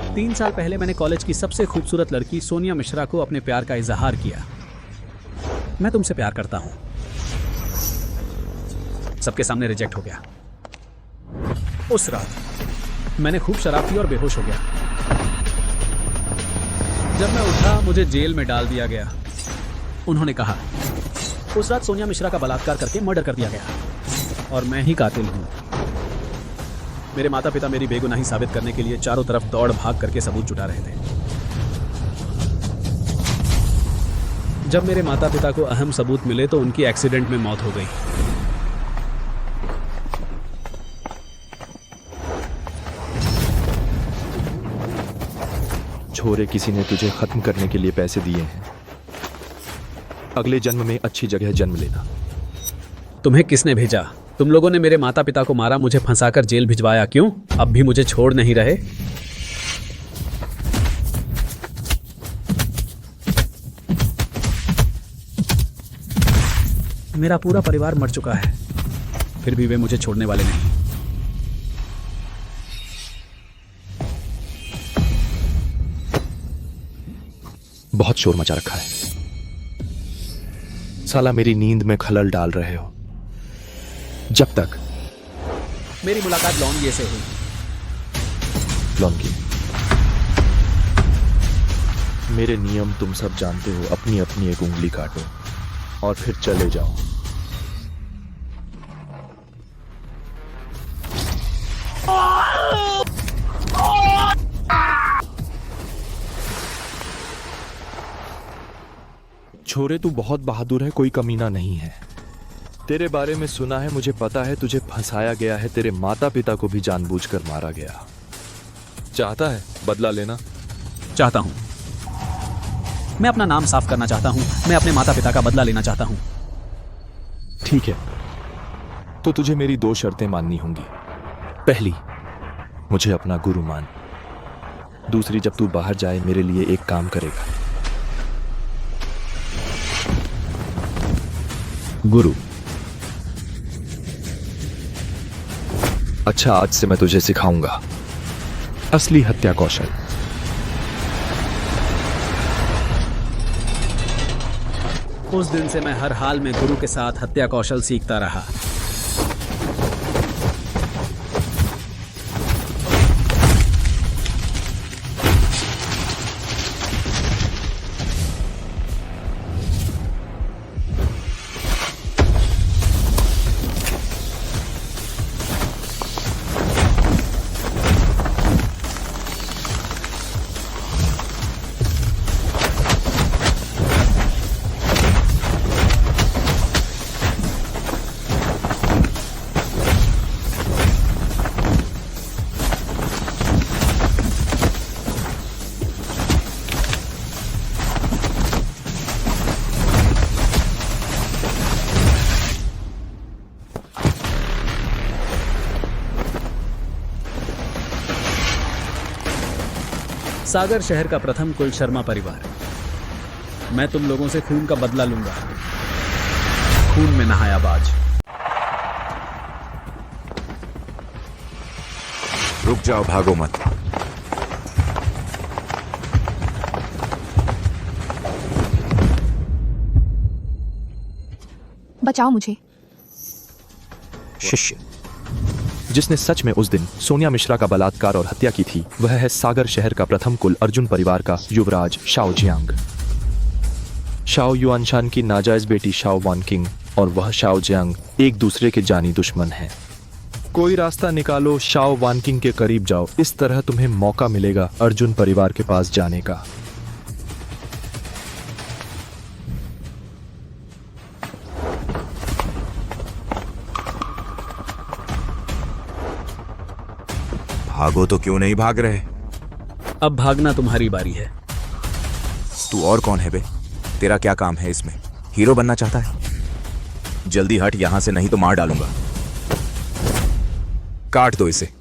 3 साल पहले मैंने कॉलेज की सबसे खूबसूरत लड़की सोनिया मिश्रा को अपने प्यार का इजहार किया। मैं तुमसे प्यार करता हूं। सबके सामने रिजेक्ट हो गया। उस रात मैंने खूब शराब पी और बेहोश हो गया। जब मैं उठा मुझे जेल में डाल दिया गया। उन्होंने कहा उस रात सोनिया मिश्रा का बलात्कार करके मर्डर कर दिया गया और मैं ही कातिल हूं। मेरे माता पिता मेरी बेगुनाही साबित करने के लिए चारों तरफ दौड़ भाग करके सबूत जुटा रहे थे। जब मेरे माता पिता को अहम सबूत मिले तो उनकी एक्सीडेंट में मौत हो गई। छोरे, किसी ने तुझे खत्म करने के लिए पैसे दिए हैं। अगले जन्म में अच्छी जगह जन्म लेना। तुम्हें किसने भेजा? तुम लोगों ने मेरे माता पिता को मारा, मुझे फंसाकर जेल भिजवाया। क्यों? अब भी मुझे छोड़ नहीं रहे? मेरा पूरा परिवार मर चुका है, फिर भी वे मुझे छोड़ने वाले नहीं। बहुत शोर मचा रखा है। साला मेरी नींद में खलल डाल रहे हो। जब तक मेरी मुलाकात लौंडिये से हुई। लौंगी, मेरे नियम तुम सब जानते हो। अपनी अपनी एक उंगली काटो और फिर चले जाओ। छोरे, तू बहुत बहादुर है, कोई कमीना नहीं है। तेरे बारे में सुना है, मुझे पता है तुझे फंसाया गया है। तेरे माता पिता को भी जानबूझकर मारा गया। चाहता है बदला लेना? चाहता हूं। मैं अपना नाम साफ करना चाहता हूं। मैं अपने माता पिता का बदला लेना चाहता हूं। ठीक है, तो तुझे मेरी 2 शर्तें माननी होंगी। पहली, मुझे अपना गुरु मान। दूसरी, जब तू बाहर जाए मेरे लिए एक काम करेगा। गुरु? अच्छा, आज से मैं तुझे सिखाऊंगा असली हत्या कौशल। उस दिन से मैं हर हाल में गुरु के साथ हत्या कौशल सीखता रहा। सागर शहर का प्रथम कुल शर्मा परिवार। मैं तुम लोगों से खून का बदला लूंगा। खून में नहाया बाज। रुक जाओ, भागो मत। बचाओ मुझे। शिष्य जिसने सच में उस दिन सोनिया मिश्रा का बलात्कार और हत्या की थी, वह है सागर शहर का प्रथम कुल अर्जुन परिवार का युवराज शाओ जियांग। शाओ युआनशान की नाजायज बेटी शाओ वानकिंग और वह शाओ जियांग एक दूसरे के जानी दुश्मन हैं। कोई रास्ता निकालो, शाओ वानकिंग के करीब जाओ। इस तरह तुम्हें मौका मिलेगा अर्जुन परिवार के पास जाने का। भागो तो क्यों नहीं भाग रहे? अब भागना तुम्हारी बारी है। तू और कौन है बे? तेरा क्या काम है इसमें? हीरो बनना चाहता है? जल्दी हट यहां से, नहीं तो मार डालूंगा। काट दो इसे।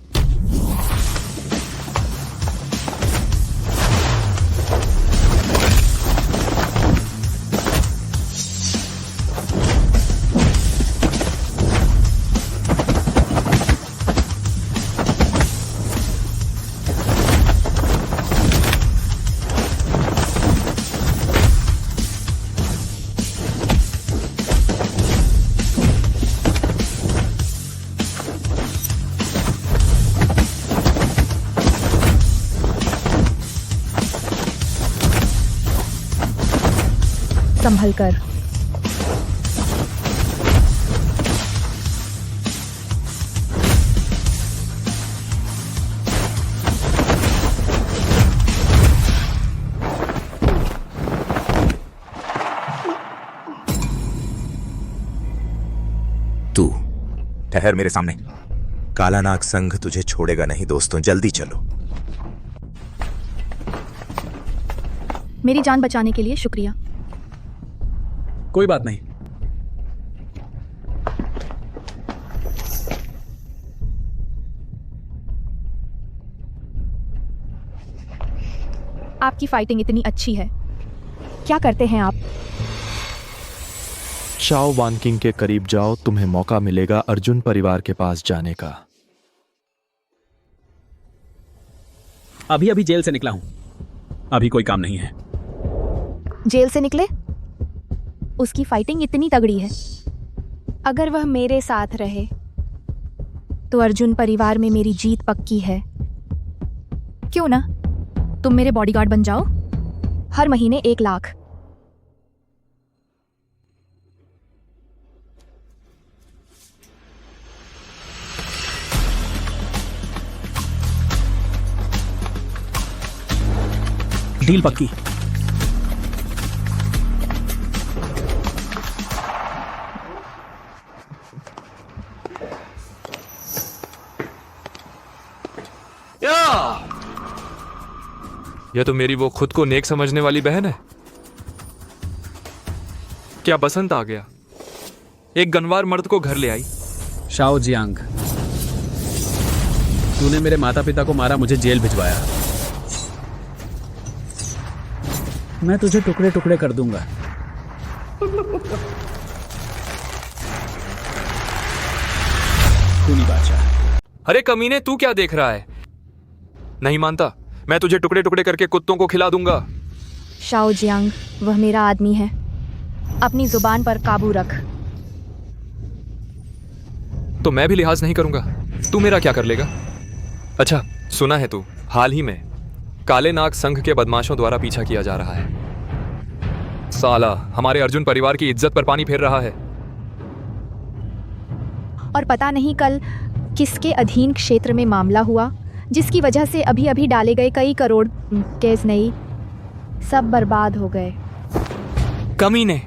संभल कर। तू ठहर मेरे सामने। काला नाग संघ तुझे छोड़ेगा नहीं दोस्तों, जल्दी चलो। मेरी जान बचाने के लिए शुक्रिया। कोई बात नहीं। आपकी फाइटिंग इतनी अच्छी है। क्या करते हैं आप? शाओ वानकिंग के करीब जाओ, तुम्हें मौका मिलेगा अर्जुन परिवार के पास जाने का। अभी अभी जेल से निकला हूं, अभी कोई काम नहीं है। जेल से निकले? उसकी फाइटिंग इतनी तगड़ी है। अगर वह मेरे साथ रहे तो अर्जुन परिवार में मेरी जीत पक्की है। क्यों ना तुम मेरे बॉडीगार्ड बन जाओ, हर महीने 1 लाख। डील पक्की। यह तो मेरी वो खुद को नेक समझने वाली बहन है। क्या बसंत आ गया, एक गनवार मर्द को घर ले आई। शाओ जियांग, तूने मेरे माता पिता को मारा, मुझे जेल भिजवाया। मैं तुझे टुकड़े टुकड़े कर दूंगा। खूनी बादशाह। अरे कमीने, तू क्या देख रहा है? नहीं मानता, मैं तुझे टुकड़े टुकड़े करके कुत्तों को खिला दूंगा। शाओ जियांग, वह मेरा आदमी है। अपनी जुबान पर काबू रख। तो मैं भी लिहाज नहीं करूंगा। तू मेरा क्या कर लेगा? अच्छा, सुना है तू हाल ही में काले नाग संघ के बदमाशों द्वारा पीछा किया जा रहा है। साला हमारे अर्जुन परिवार की इज्जत पर पानी फेर रहा है। और पता नहीं कल किसके अधीन क्षेत्र में मामला हुआ, जिसकी वजह से अभी अभी डाले गए कई करोड़ केस नहीं, सब बर्बाद हो गए। कमीने,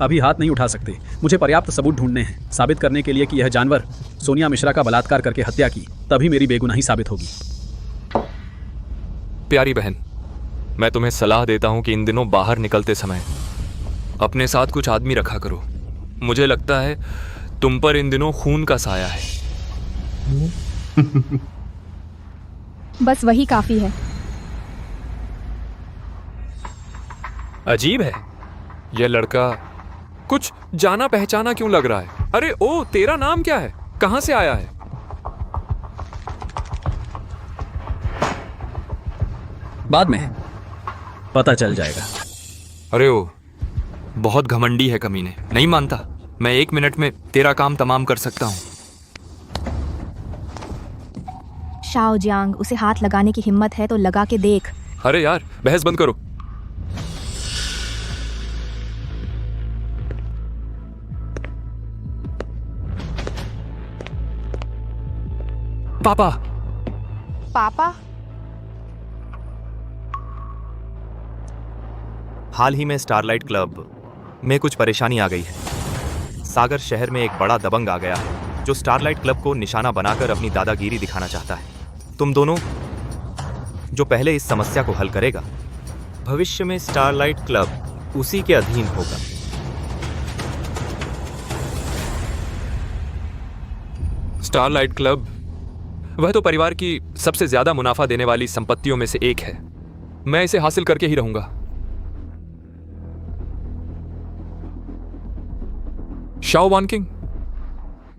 अभी हाथ नहीं उठा सकते। मुझे पर्याप्त सबूत ढूंढने हैं, साबित करने के लिए कि यह जानवर सोनिया मिश्रा का बलात्कार करके हत्या की, तभी मेरी बेगुनाही साबित होगी। प्यारी बहन, मैं तुम्हें सलाह देता हूं कि इन दिनों बाहर निकलते समय अपने साथ कुछ आदमी रखा करो। मुझे लगता है तुम पर इन दिनों खून का साया है। बस वही काफी है। अजीब है, यह लड़का कुछ जाना पहचाना क्यों लग रहा है? अरे ओ, तेरा नाम क्या है? कहां से आया है? बाद में पता चल जाएगा। अरे ओ, बहुत घमंडी है कमीने। नहीं मानता, मैं 1 मिनट में तेरा काम तमाम कर सकता हूं। शाओ जियांग, उसे हाथ लगाने की हिम्मत है तो लगा के देख। अरे यार, बहस बंद करो। पापा। पापा? हाल ही में स्टारलाइट क्लब में कुछ परेशानी आ गई है। सागर शहर में एक बड़ा दबंग आ गया है जो स्टारलाइट क्लब को निशाना बनाकर अपनी दादागिरी दिखाना चाहता है। तुम दोनों जो पहले इस समस्या को हल करेगा, भविष्य में स्टारलाइट क्लब उसी के अधीन होगा। स्टारलाइट क्लब, वह तो परिवार की सबसे ज्यादा मुनाफा देने वाली संपत्तियों में से एक है। मैं इसे हासिल करके ही रहूंगा। शाओ वानकिंग,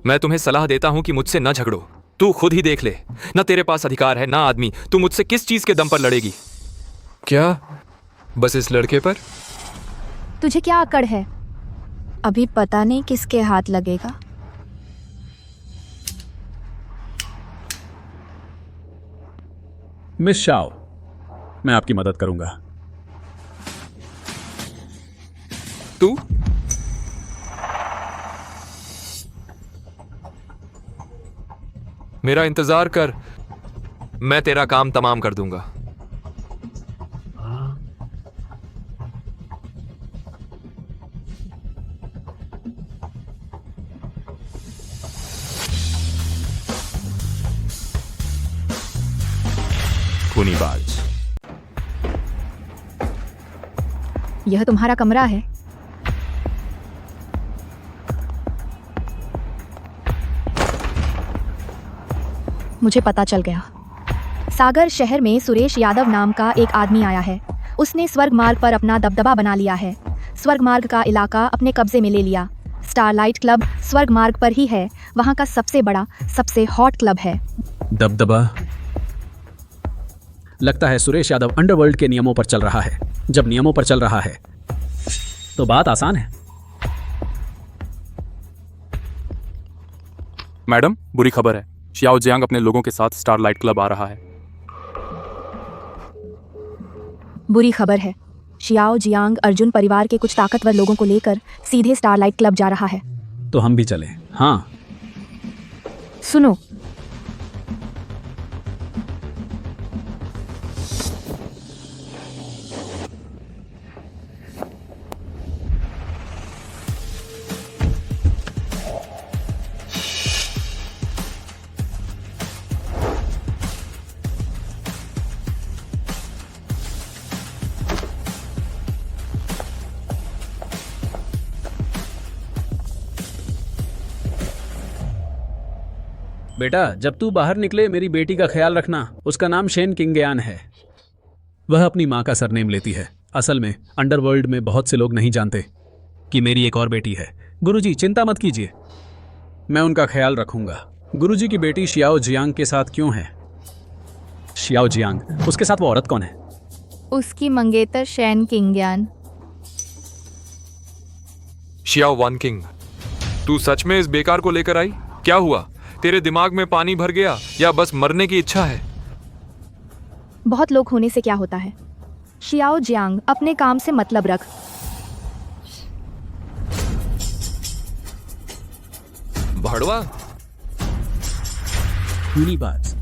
मैं तुम्हें सलाह देता हूं कि मुझसे न झगड़ो। तू खुद ही देख ले, न तेरे पास अधिकार है, ना आदमी। तू मुझसे किस चीज के दम पर लड़ेगी? क्या बस इस लड़के पर? तुझे क्या अकड़ है? अभी पता नहीं किसके हाथ लगेगा। मिस शाओ, मैं आपकी मदद करूंगा। तू मेरा इंतजार कर, मैं तेरा काम तमाम कर दूंगा। खूनीबाज। यह तुम्हारा कमरा है? मुझे पता चल गया। सागर शहर में सुरेश यादव नाम का एक आदमी आया है। उसने स्वर्ग मार्ग पर अपना दबदबा बना लिया है। स्वर्ग मार्ग का इलाका अपने कब्जे में ले लिया। स्टारलाइट क्लब स्वर्ग मार्ग पर ही है। वहाँ का सबसे बड़ा, सबसे हॉट क्लब है। दबदबा। लगता है सुरेश यादव अंडरवर्ल्ड के नियमों पर चल रहा है। जब नियमों पर चल रहा है तो बात आसान है। मैडम, बुरी खबर है। शियाओ जियांग अपने लोगों के साथ स्टारलाइट क्लब आ रहा है। बुरी खबर है। शियाओ जियांग अर्जुन परिवार के कुछ ताकतवर लोगों को लेकर सीधे स्टारलाइट क्लब जा रहा है। तो हम भी चलें। हाँ, सुनो, बेटा, जब तू बाहर निकले मेरी बेटी का ख्याल रखना। उसका नाम शेन किंगयान है। वह अपनी माँ का सरनेम लेती है। असल में अंडरवर्ल्ड में बहुत से लोग नहीं जानते कि मेरी एक और बेटी है। गुरुजी, चिंता मत कीजिए, मैं उनका ख्याल रखूंगा। गुरुजी की बेटी शियाओ जियांग के साथ क्यों है? शियाओ जियांग, उसके साथ वो औरत कौन है? उसकी मंगेतर शैन किंगयान। शियाओ वन किंग, तू सच में इस बेकार को लेकर आई? क्या हुआ? तेरे दिमाग में पानी भर गया या बस मरने की इच्छा है? बहुत लोग होने से क्या होता है? शियाओ जियांग, अपने काम से मतलब रख। भड़वा। खूनीबाज।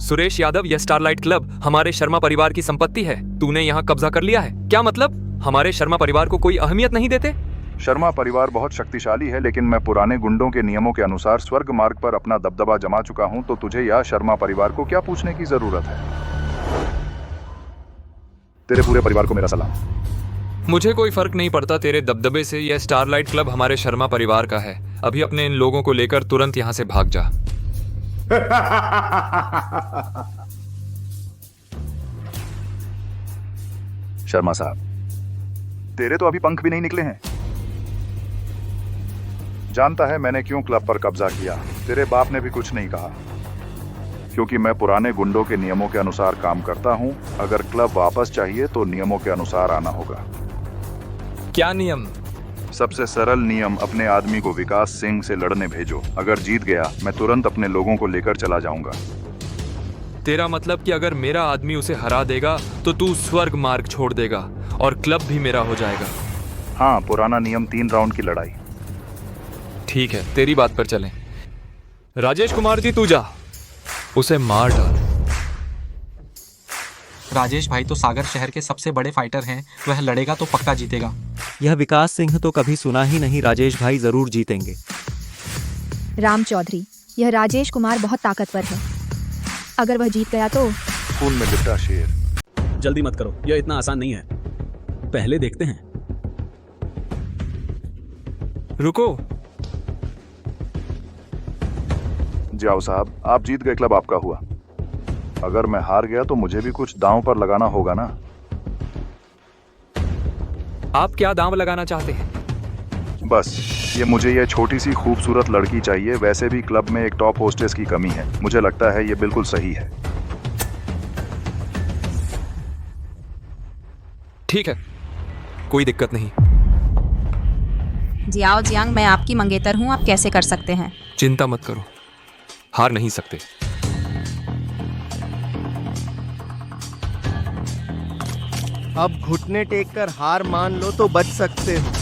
सुरेश यादव, यह स्टारलाइट क्लब हमारे शर्मा परिवार की संपत्ति है। तूने यहाँ कब्जा कर लिया है। क्या मतलब? हमारे शर्मा परिवार को कोई अहमियत नहीं देते? शर्मा परिवार बहुत शक्तिशाली है, लेकिन मैं पुराने गुंडों के नियमों के अनुसार स्वर्ग मार्ग पर अपना दबदबा जमा चुका हूं, तो तुझे या शर्मा परिवार को क्या पूछने की जरूरत है? तेरे पूरे परिवार को मेरा सलाम। मुझे कोई फर्क नहीं पड़ता तेरे दबदबे से। यह स्टारलाइट क्लब हमारे शर्मा परिवार का है। अभी अपने इन लोगों को लेकर तुरंत यहाँ से भाग जा। शर्मा साहब, तेरे तो अभी पंख भी नहीं निकले हैं। जानता है मैंने क्यों क्लब पर कब्जा किया? तेरे बाप ने भी कुछ नहीं कहा, क्योंकि मैं पुराने गुंडों के नियमों के अनुसार काम करता हूं। अगर क्लब वापस चाहिए तो नियमों के अनुसार आना होगा। क्या नियम? सबसे सरल नियम, अपने आदमी को विकास सिंह से लड़ने भेजो। अगर जीत गया मैं तुरंत अपने लोगों को लेकर चला जाऊंगा। तेरा मतलब कि अगर मेरा आदमी उसे हरा देगा तो तू स्वर्ग मार्ग छोड़ देगा और क्लब भी मेरा हो जाएगा? हाँ, पुराना नियम 3 राउंड की लड़ाई। ठीक है, तेरी बात पर चलें। राजेश कुमार जी, तू जा, उसे मार डाल। राजेश भाई तो सागर शहर के सबसे बड़े फाइटर हैं। वह लड़ेगा तो पक्का जीतेगा। यह विकास सिंह तो कभी सुना ही नहीं। राजेश भाई जरूर जीतेंगे। राम चौधरी, यह राजेश कुमार बहुत ताकतवर है। अगर वह जीत गया तो खून में लिपटा शेर। जल्दी मत करो, यह इतना आसान नहीं है। पहले देखते हैं। रुको। जाओ साहब, आप जीत गए, क्लब आपका हुआ। अगर मैं हार गया तो मुझे भी कुछ दांव पर लगाना होगा ना। आप क्या दांव लगाना चाहते हैं? बस मुझे ये छोटी सी खूबसूरत लड़की चाहिए। वैसे भी क्लब में एक टॉप होस्टेस की कमी है। मुझे लगता है ये बिल्कुल सही है। ठीक है, कोई दिक्कत नहीं। जियाओ जियांग, मैं आपकी मंगेतर हूँ, आप कैसे कर सकते हैं? चिंता मत करो, हार नहीं सकते। अब घुटने टेक कर हार मान लो तो बच सकते हो।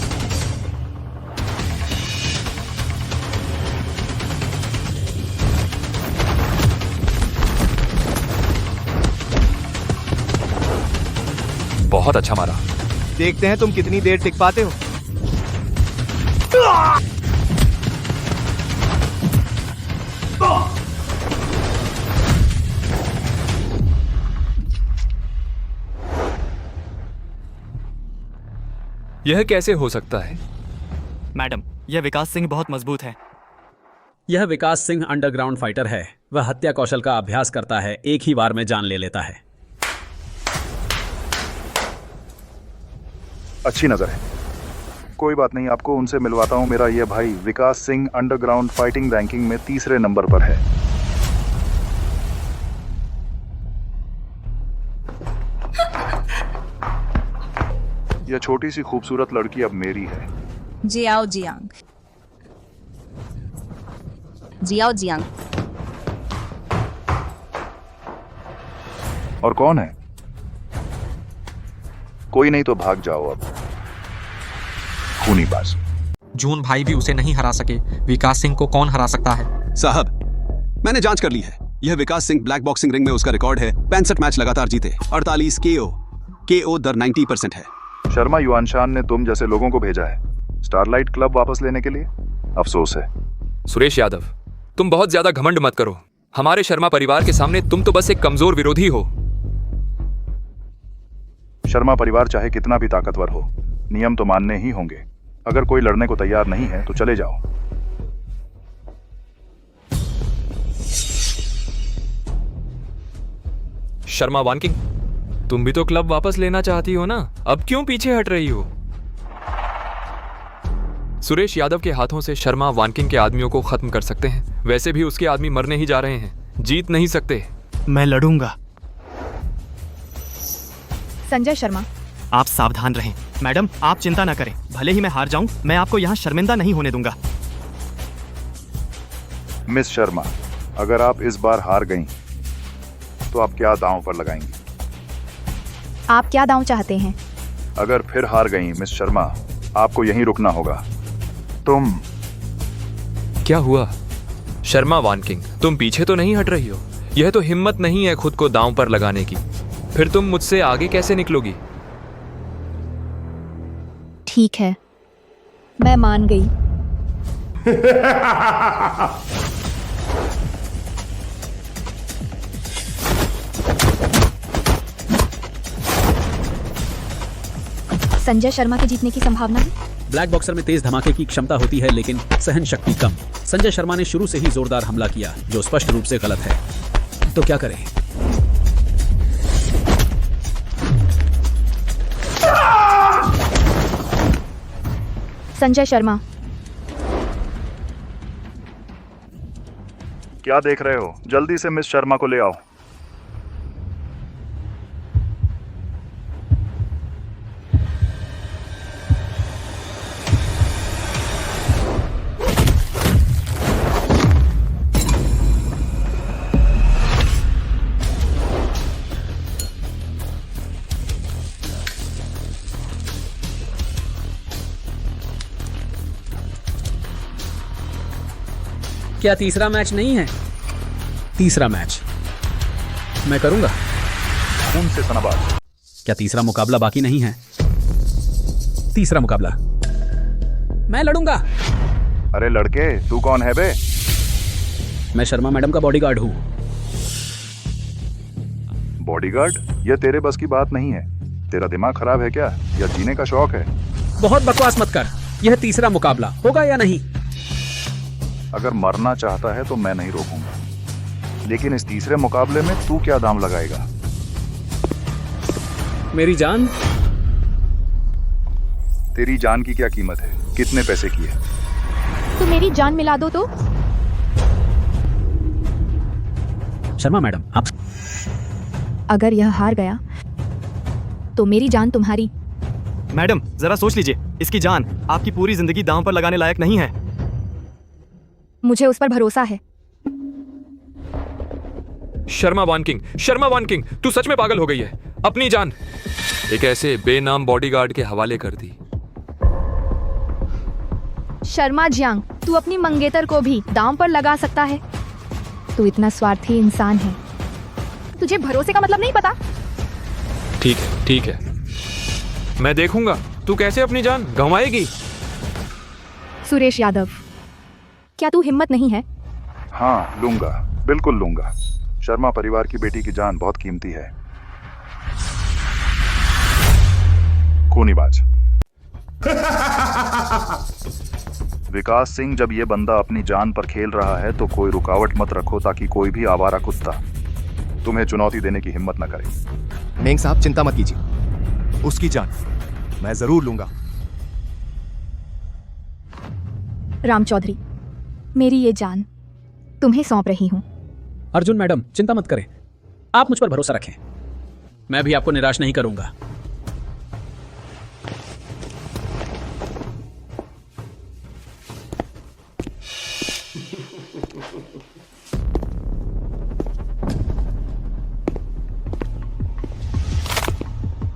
बहुत अच्छा मारा। देखते हैं तुम कितनी देर टिक पाते हो। यह कैसे हो सकता है? मैडम, यह विकास सिंह बहुत मजबूत है। यह विकास सिंह अंडरग्राउंड फाइटर है। वह हत्या कौशल का अभ्यास करता है, एक ही बार में जान ले लेता है। अच्छी नजर है। कोई बात नहीं, आपको उनसे मिलवाता हूं। मेरा ये भाई विकास सिंह अंडरग्राउंड फाइटिंग रैंकिंग में 3रे नंबर पर है। यह छोटी सी खूबसूरत लड़की अब मेरी है। Xiao Jiang, Xiao Jiang. और कौन है? कोई नहीं तो भाग जाओ अब, खूनी बाज। जून भाई भी उसे नहीं हरा सके, विकास सिंह को कौन हरा सकता है? साहब, मैंने जांच कर ली है। यह विकास सिंह ब्लैक बॉक्सिंग रिंग में उसका रिकॉर्ड है। 65 मैच लगातार जीते, 48 KO दर 90% है। शर्मा युआनशान ने तुम जैसे लोगों को भेजा है स्टारलाइट क्लब वापस लेने के लिए। अफसोस है। सुरेश यादव, तुम बहुत ज्यादा घमंड मत करो। हमारे शर्मा परिवार के सामने तुम तो बस एक कमजोर विरोधी हो। शर्मा परिवार चाहे कितना भी ताकतवर हो, नियम तो मानने ही होंगे। अगर कोई लड़ने को तैयार नहीं है तो चले जाओ। शर्मा वानकिंग, तुम भी तो क्लब वापस लेना चाहती हो ना? अब क्यों पीछे हट रही हो? सुरेश यादव के हाथों से शर्मा वानकिंग के आदमियों को खत्म कर सकते हैं। वैसे भी उसके आदमी मरने ही जा रहे हैं, जीत नहीं सकते। मैं लड़ूंगा। संजय शर्मा, आप सावधान रहें। मैडम, आप चिंता न करें। भले ही मैं हार जाऊं, मैं आपको यहाँ शर्मिंदा नहीं होने दूंगा। मिस शर्मा, अगर आप इस बार हार गईं, तो आप क्या दांव पर लगाएंगी? आप क्या दांव चाहते हैं? अगर फिर हार गईं मिस शर्मा, आपको यहीं रुकना होगा। तुम क्या हुआ? शर्मा वानकिंग, तुम पीछे तो नहीं हट रही हो? यह तो हिम्मत नहीं है खुद को दांव पर लगाने की। फिर तुम मुझसे आगे कैसे निकलोगी? ठीक है, मैं मान गई। संजय शर्मा के जीतने की संभावना है। ब्लैक बॉक्सर में तेज धमाके की क्षमता होती है, लेकिन सहन शक्ति कम। संजय शर्मा ने शुरू से ही जोरदार हमला किया, जो स्पष्ट रूप से गलत है। तो क्या करें? संजय शर्मा, क्या देख रहे हो? जल्दी से मिस शर्मा को ले आओ। क्या तीसरा मैच नहीं है? तीसरा मैच मैं करूंगा। खून से सनाबाद। क्या तीसरा मुकाबला बाकी नहीं है? तीसरा मुकाबला मैं लड़ूंगा। अरे लड़के, तू कौन है बे? मैं शर्मा मैडम का बॉडीगार्ड हूं। बॉडीगार्ड? ये तेरे बस की बात नहीं है। तेरा दिमाग खराब है क्या, या जीने का शौक है? बहुत बकवास मत कर। यह तीसरा मुकाबला होगा या नहीं? अगर मरना चाहता है तो मैं नहीं रोकूंगा, लेकिन इस तीसरे मुकाबले में तू क्या दांव लगाएगा? मेरी जान। तेरी जान की क्या कीमत है? कितने पैसे की है? तो मेरी जान मिला दो तो। शर्मा मैडम, आप अगर यह हार गया तो मेरी जान तुम्हारी। मैडम, जरा सोच लीजिए। इसकी जान आपकी पूरी जिंदगी दांव पर लगाने लायक नहीं है। मुझे उस पर भरोसा है। शर्मा वान किंग, तू सच में पागल हो गई है। अपनी जान एक ऐसे बेनाम बॉडीगार्ड के हवाले कर दी। शर्मा जियांग, तू अपनी मंगेतर को भी दांव पर लगा सकता है? तू इतना स्वार्थी इंसान है। तुझे भरोसे का मतलब नहीं पता? ठीक है, मैं देखूंगा तू कैसे अपनी जान गंवाएगी। सुरेश यादव, क्या तू हिम्मत नहीं है? हाँ लूंगा, बिल्कुल लूंगा। शर्मा परिवार की बेटी की जान बहुत कीमती है। खूनीबाज। विकास सिंह, जब ये बंदा अपनी जान पर खेल रहा है तो कोई रुकावट मत रखो ताकि कोई भी आवारा कुत्ता तुम्हें चुनौती देने की हिम्मत न करे। मेंग साहब चिंता मत कीजिए, उसकी जान मैं जरूर लूंगा। राम चौधरी, मेरी ये जान तुम्हें सौंप रही हूं। अर्जुन मैडम, चिंता मत करें, आप मुझ पर भरोसा रखें। मैं भी आपको निराश नहीं करूंगा।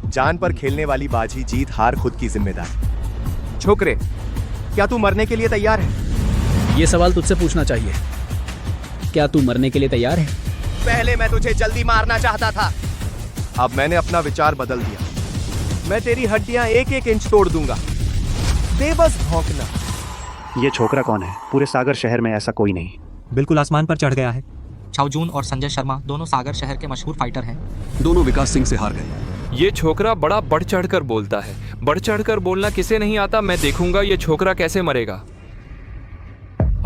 जान पर खेलने वाली बाजी जीत हार खुद की जिम्मेदारी। छोकरे, क्या तू मरने के लिए तैयार है? ये सवाल तुझसे पूछना चाहिए। क्या तू मरने के लिए तैयार है? पहले मैं तुझे जल्दी मारना चाहता था, अब मैंने अपना विचार बदल दिया। मैं तेरी हड्डियां एक एक इंच तोड़ दूंगा। दे बस भौंकना। ये छोकरा कौन है? पूरे सागर शहर में ऐसा कोई नहीं। बिल्कुल आसमान पर चढ़ गया है। छाउजून और संजय शर्मा दोनों सागर शहर के मशहूर फाइटर हैं। दोनों विकास सिंह से हार गए। ये छोकरा बड़ा बढ़ चढ़कर बोलता है। बढ़ चढ़कर बोलना किसे नहीं आता। मैं देखूंगा ये छोकरा कैसे मरेगा।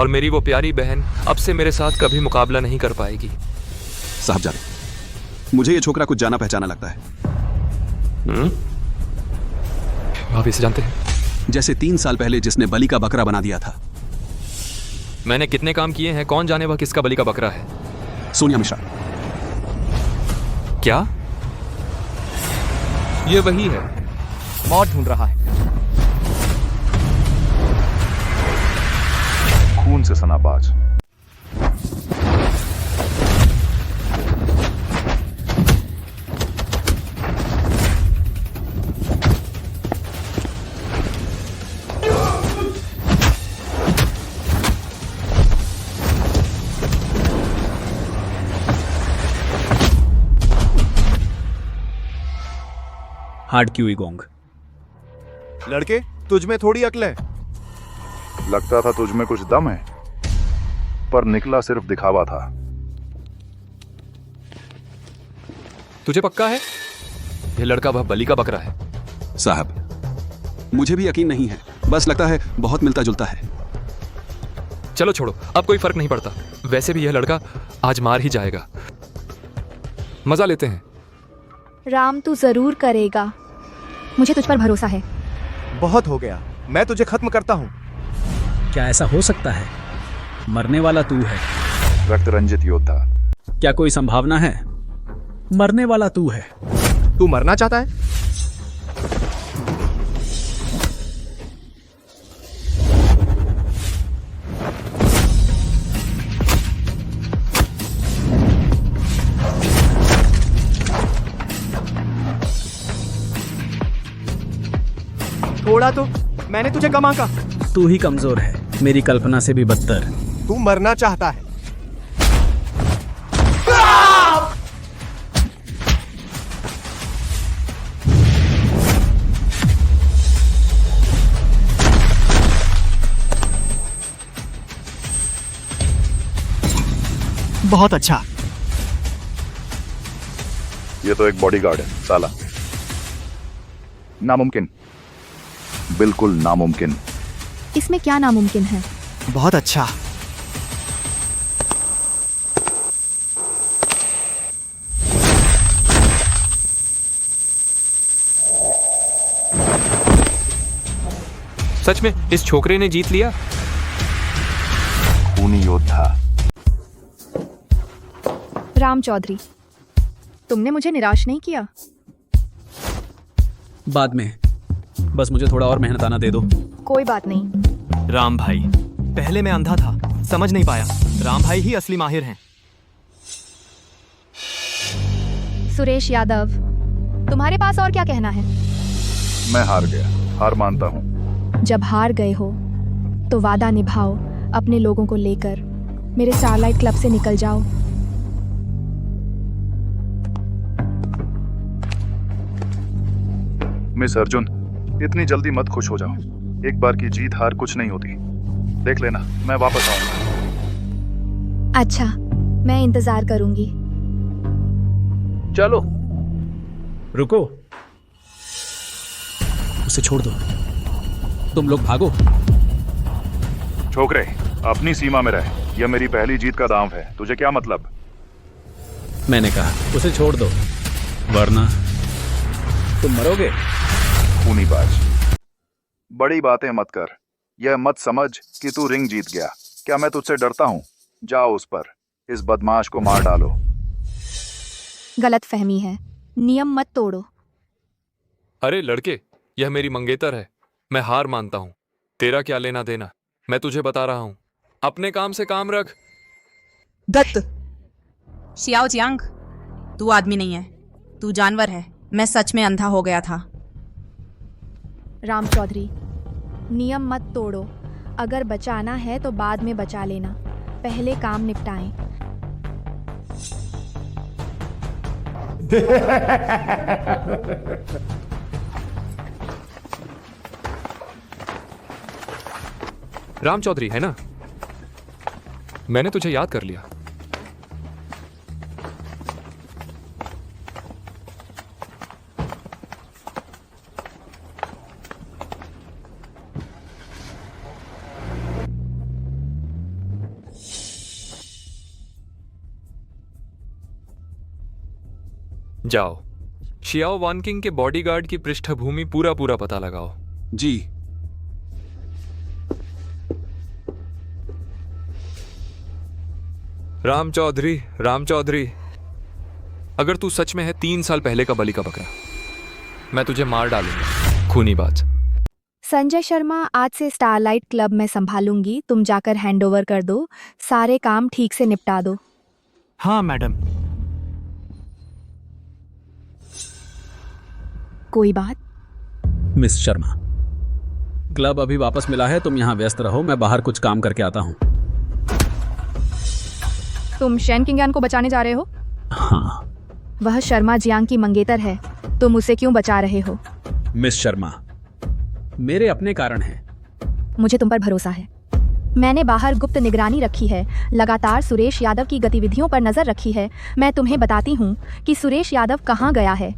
और मेरी वो प्यारी बहन अब से मेरे साथ कभी मुकाबला नहीं कर पाएगी। साहब जाने, मुझे ये छोकरा कुछ जाना पहचाना लगता है। आप इसे जानते हैं? जैसे 3 साल पहले जिसने बलि का बकरा बना दिया था। मैंने कितने काम किए हैं, कौन जाने वह किसका बलि का बकरा है। सोनिया मिश्रा। क्या ये वही है? मौत ढूंढ रहा है। खून से सना बाज। Hard QE gong. लड़के, तुझ में थोड़ी अक्ल है। लगता था तुझ में कुछ दम है, पर निकला सिर्फ दिखावा था। तुझे पक्का है ये लड़का वह बलि का बकरा है? साहब, मुझे भी यकीन नहीं है, बस लगता है बहुत मिलता जुलता है। चलो छोड़ो, अब कोई फर्क नहीं पड़ता। वैसे भी यह लड़का आज मार ही जाएगा। मजा लेते हैं। राम, तू जरूर करेगा। मुझे तुझ पर भरोसा है। बहुत हो गया, मैं तुझे खत्म करता हूँ। क्या ऐसा हो सकता है? मरने वाला तू है। रक्त रंजित योद्धा। क्या कोई संभावना है? मरने वाला तू है। तू मरना चाहता है? थोड़ा तो मैंने तुझे कम आंका। तू ही कमजोर है, मेरी कल्पना से भी बदतर। तू मरना चाहता है। बहुत अच्छा। ये तो एक बॉडीगार्ड है साला। नामुमकिन, बिल्कुल नामुमकिन। इसमें क्या नामुमकिन है? बहुत अच्छा। सच में इस छोकरे ने जीत लिया। खूनी योद्धा। राम चौधरी, तुमने मुझे निराश नहीं किया। बाद में बस मुझे थोड़ा और मेहनताना दे दो। कोई बात नहीं। राम भाई, पहले मैं अंधा था, समझ नहीं पाया। राम भाई ही असली माहिर हैं। सुरेश यादव, तुम्हारे पास और क्या कहना है? मैं हार गया, हार मानता हूँ। जब हार गए हो तो वादा निभाओ, अपने लोगों को लेकर मेरे स्टारलाइट क्लब से निकल जाओ। मिस अर्जुन, इतनी जल्दी मत खुश हो जाओ। एक बार की जीत हार कुछ नहीं होती। देख लेना, मैं वापस आऊंगा। अच्छा, मैं इंतजार करूंगी। चलो, रुको, उसे छोड़ दो। तुम लोग भागो। छोकरे, अपनी सीमा में रह। यह मेरी पहली जीत का दांव है, तुझे क्या मतलब? मैंने कहा उसे छोड़ दो, वरना तुम मरोगे। खूनीबाज, बड़ी बातें मत कर। यह मत समझ कि तू रिंग जीत गया। क्या मैं तुझसे डरता हूं? जाओ उस पर, इस बदमाश को मार डालो। गलत फहमी है, नियम मत तोड़ो। अरे लड़के, यह मेरी मंगेतर है। मैं हार मानता हूँ। तेरा क्या लेना देना? मैं तुझे बता रहा हूँ, अपने काम से काम रख। दत्त, शियाओ जियांग, तू आदमी नहीं है, तू जानवर है। मैं सच में अंधा हो गया था। राम चौधरी, नियम मत तोड़ो। अगर बचाना है तो बाद में बचा लेना, पहले काम निपटाएं। राम चौधरी है ना? मैंने तुझे याद कर लिया। जाओ, शियाओ वानकिंग के बॉडीगार्ड की पृष्ठभूमि पूरा पता लगाओ। जी। राम चौधरी, अगर तू सच में है 3 साल पहले का बलि का बकरा, मैं तुझे मार डालूंगा, खूनीबाज। संजय शर्मा, आज से स्टारलाइट क्लब मैं संभालूंगी। तुम जाकर हैंडओवर कर दो, सारे काम ठीक से निपटा दो। हाँ मैडम। कोई बात? मिस शर्मा, क्लब अभी वापस मिला है, तुम यहाँ व्यस्त रहो, मैं बाहर कुछ काम करके आता हूँ। तुम शेन किंगयान को बचाने जा रहे हो? हाँ। वह शर्मा जियांग की मंगेतर है, तुम उसे क्यों बचा रहे हो? मिस शर्मा, मेरे अपने कारण हैं। मुझे तुम पर भरोसा है। मैंने बाहर गुप्त निगरानी रखी है, लगातार सुरेश यादव की गतिविधियों पर नजर रखी है। मैं तुम्हें बताती हूँ कि सुरेश यादव कहाँ गया है।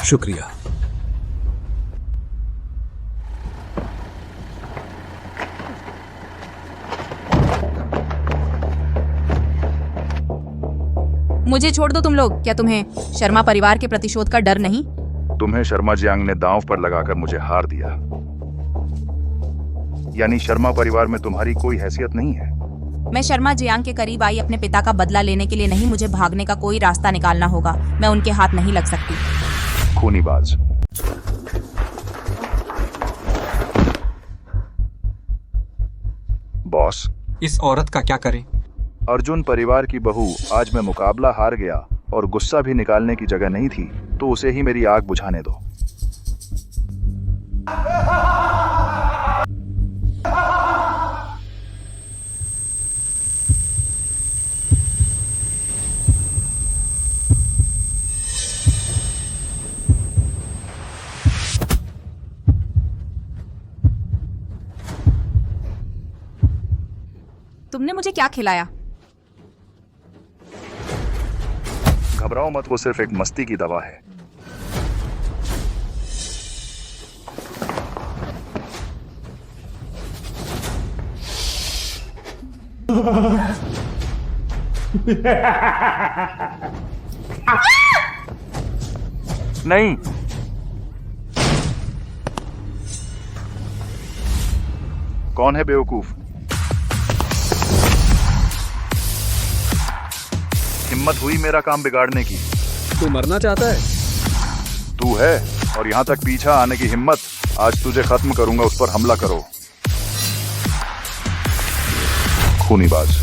शुक्रिया। मुझे छोड़ दो तुम लोग। क्या तुम्हें शर्मा परिवार के प्रतिशोध का डर नहीं? तुम्हें शर्मा जियांग ने दांव पर लगाकर मुझे हार दिया। यानी शर्मा परिवार में तुम्हारी कोई हैसियत नहीं है? मैं शर्मा जियांग के करीब आई अपने पिता का बदला लेने के लिए नहीं, मुझे भागने का कोई रास्ता निकालना होगा। मैं उनके हाथ नहीं लग सकती। खूनीबाज। बॉस, इस औरत का क्या करें? अर्जुन परिवार की बहू आज मैं मुकाबला हार गया और गुस्सा भी निकालने की जगह नहीं थी, तो उसे ही मेरी आग बुझाने दो। तुमने मुझे क्या खिलाया? घबराओ मत, वो सिर्फ एक मस्ती की दवा है। नहीं, कौन है बेवकूफ? हिम्मत हुई मेरा काम बिगाड़ने की। तू मरना चाहता है? तू है और यहाँ तक पीछा आने की हिम्मत, आज तुझे खत्म करूंगा। उस पर हमला करो, खूनीबाज।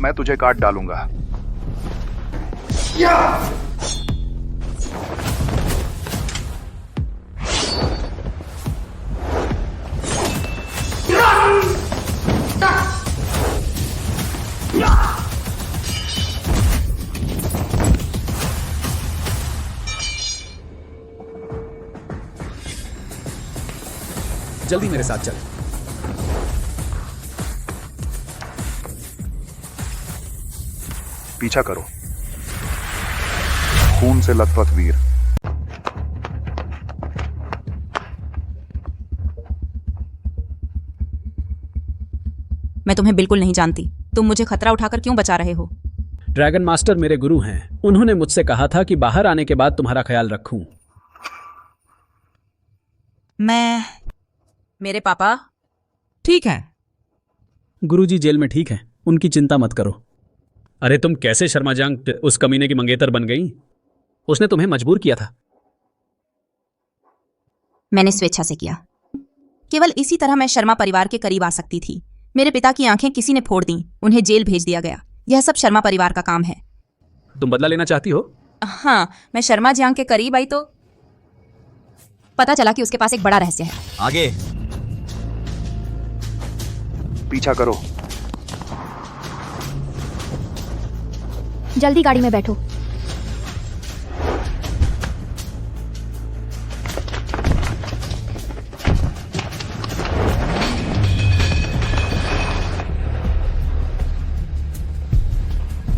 मैं तुझे काट डालूंगा। जल्दी मेरे साथ चल। पीछा करो, खून से लथपथ वीर। मैं तुम्हें बिल्कुल नहीं जानती। तुम मुझे खतरा उठाकर क्यों बचा रहे हो? ड्रैगन मास्टर मेरे गुरु हैं। उन्होंने मुझसे कहा था कि बाहर आने के बाद तुम्हारा ख्याल रखूं। मेरे पापा ठीक है। गुरुजी जेल में ठीक है, उनकी चिंता मत करो। अरे तुम कैसे शर्मा जंग उस कमीने की मंगेतर बन गई? उसने तुम्हें मजबूर किया था। मैंने स्वेच्छा से किया। केवल इसी तरह मैं शर्मा परिवार के करीब आ सकती थी। मेरे पिता की आंखें किसी ने फोड़ दी, उन्हें जेल भेज दिया गया। यह सब शर्मा परिवार का काम है। तुम बदला लेना चाहती हो? हाँ, मैं शर्मा जियांग के करीब आई तो पता चला कि उसके पास एक बड़ा रहस्य है। आगे पीछा करो। जल्दी गाड़ी में बैठो।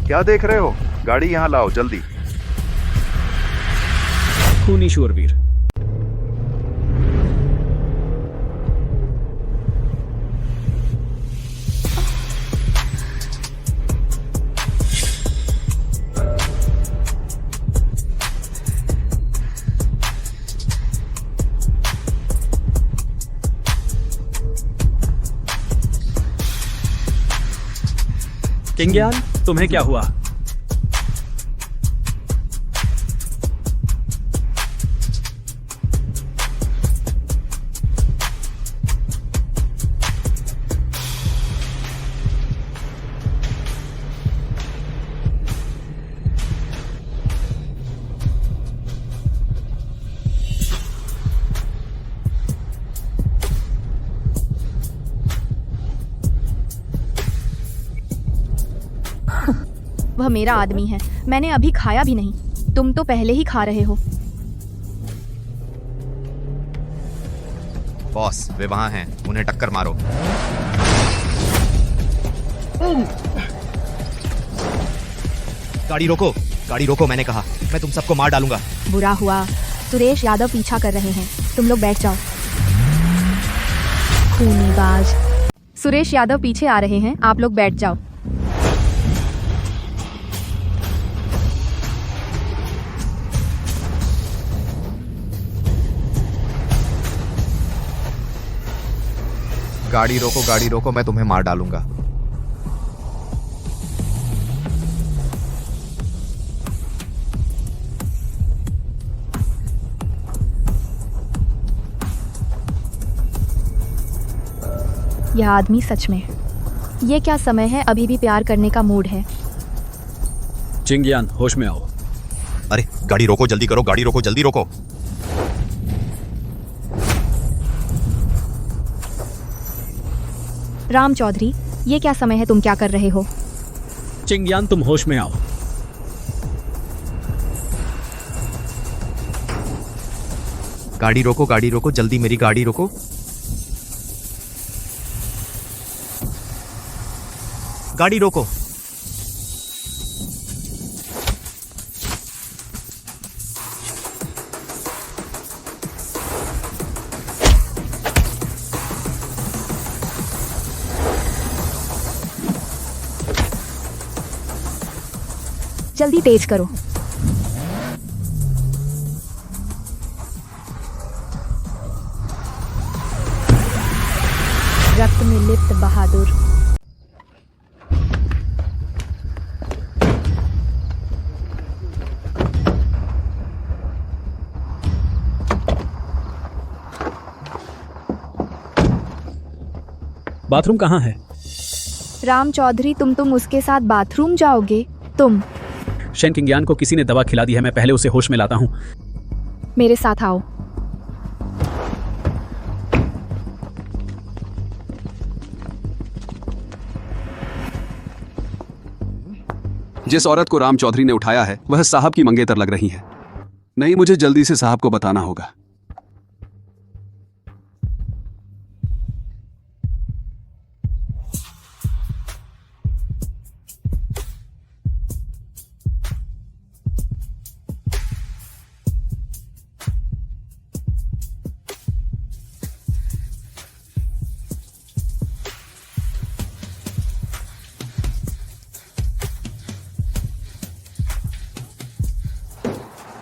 क्या देख रहे हो? गाड़ी यहाँ लाओ जल्दी। खूनी शूरवीर। किंग्यान, तुम्हें क्या हुआ? वह मेरा आदमी है। मैंने अभी खाया भी नहीं। तुम तो पहले ही खा रहे हो। बॉस, वे वहां हैं, उन्हें टक्कर मारो। गाड़ी रोको, गाड़ी रोको, मैंने कहा। मैं तुम सबको मार डालूंगा। बुरा हुआ। सुरेश यादव पीछा कर रहे हैं। तुम लोग बैठ जाओ। खूनीबाज। सुरेश यादव पीछे आ रहे हैं, आप लोग बैठ जाओ। गाड़ी रोको, मैं तुम्हें मार डालूंगा। यह आदमी सच में। ये क्या समय है, अभी भी प्यार करने का मूड है। चिंगियान, होश में आओ। अरे गाड़ी रोको, जल्दी करो, गाड़ी रोको, जल्दी रोको। राम चौधरी, ये क्या समय है, तुम क्या कर रहे हो? चिंगियान, तुम होश में आओ। गाड़ी रोको, जल्दी मेरी गाड़ी रोको। गाड़ी रोको। जल्दी तेज करो। रक्त में लिप्त बहादुर। बाथरूम कहाँ है? राम चौधरी, तुम उसके साथ बाथरूम जाओगे? तुम? शेन किंगयान को किसी ने दवा खिला दी है, मैं पहले उसे होश में लाता हूँ। मेरे साथ आओ। जिस औरत को राम चौधरी ने उठाया है वह साहब की मंगेतर लग रही है। नहीं, मुझे जल्दी से साहब को बताना होगा।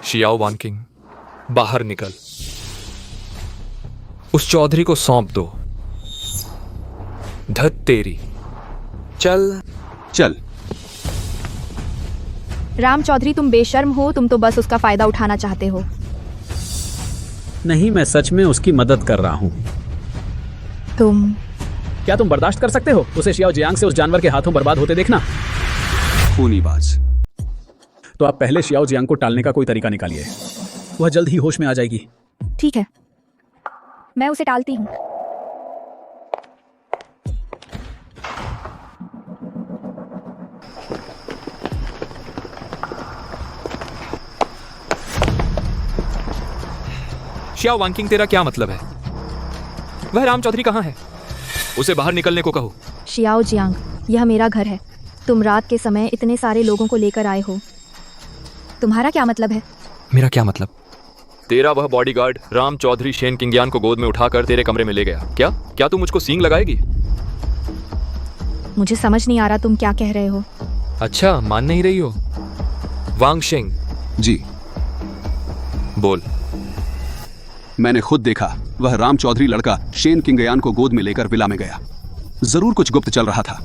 शियाओ वानकिंग, बाहर निकल। उस चौधरी को सौंप दो। धत तेरी। चल चल। राम चौधरी, तुम बेशर्म हो, तुम तो बस उसका फायदा उठाना चाहते हो। नहीं, मैं सच में उसकी मदद कर रहा हूँ। तुम? क्या तुम बर्दाश्त कर सकते हो उसे शियाओ जियांग से उस जानवर के हाथों बर्बाद होते देखना? खूनी बाज। तो आप पहले शियाओ जियांग को टालने का कोई तरीका निकालिए, वह जल्द ही होश में आ जाएगी। ठीक है, मैं उसे टालती हूँ। शियाओ वानकिंग, तेरा क्या मतलब है? वह राम चौधरी कहाँ है? उसे बाहर निकलने को कहो। शियाओ जियांग, यह मेरा घर है। तुम रात के समय इतने सारे लोगों को लेकर आए हो, तुम्हारा क्या मतलब है? मेरा क्या मतलब? तेरा वह बॉडीगार्ड राम चौधरी शेन किंगयान को गोद में उठाकर तेरे कमरे में ले गया। क्या तू मुझको सींग लगाएगी? मुझे समझ नहीं आ रहा तुम क्या कह रहे हो। अच्छा, मान नहीं रही हो? वांग शेंग जी, बोल। मैंने खुद देखा, वह राम चौधरी लड़का शेन किंगयान को गोद में लेकर विला में गया। जरूर कुछ गुप्त चल रहा था।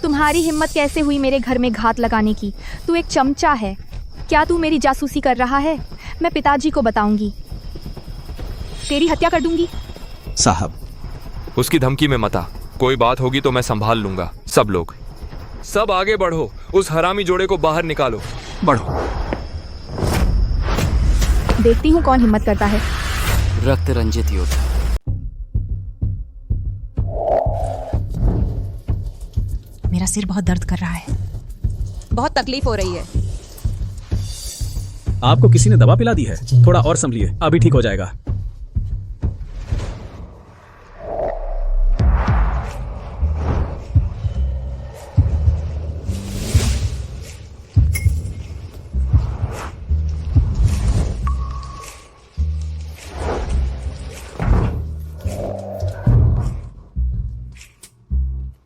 तुम्हारी हिम्मत कैसे हुई मेरे घर में घात लगाने की? तू एक चमचा है। क्या तू मेरी जासूसी कर रहा है? मैं पिताजी को बताऊंगी, तेरी हत्या कर दूंगी। साहब, उसकी धमकी में मत आ। कोई बात होगी तो मैं संभाल लूंगा। सब लोग, सब आगे बढ़ो। उस हरामी जोड़े को बाहर निकालो। बढ़ो। देखती हूँ कौन हिम्मत करता है। रक्त रंजित युद्ध। मेरा सिर बहुत दर्द कर रहा है, बहुत तकलीफ हो रही है। आपको किसी ने दवा पिला दी है? थोड़ा और संभलिए, अभी ठीक हो जाएगा।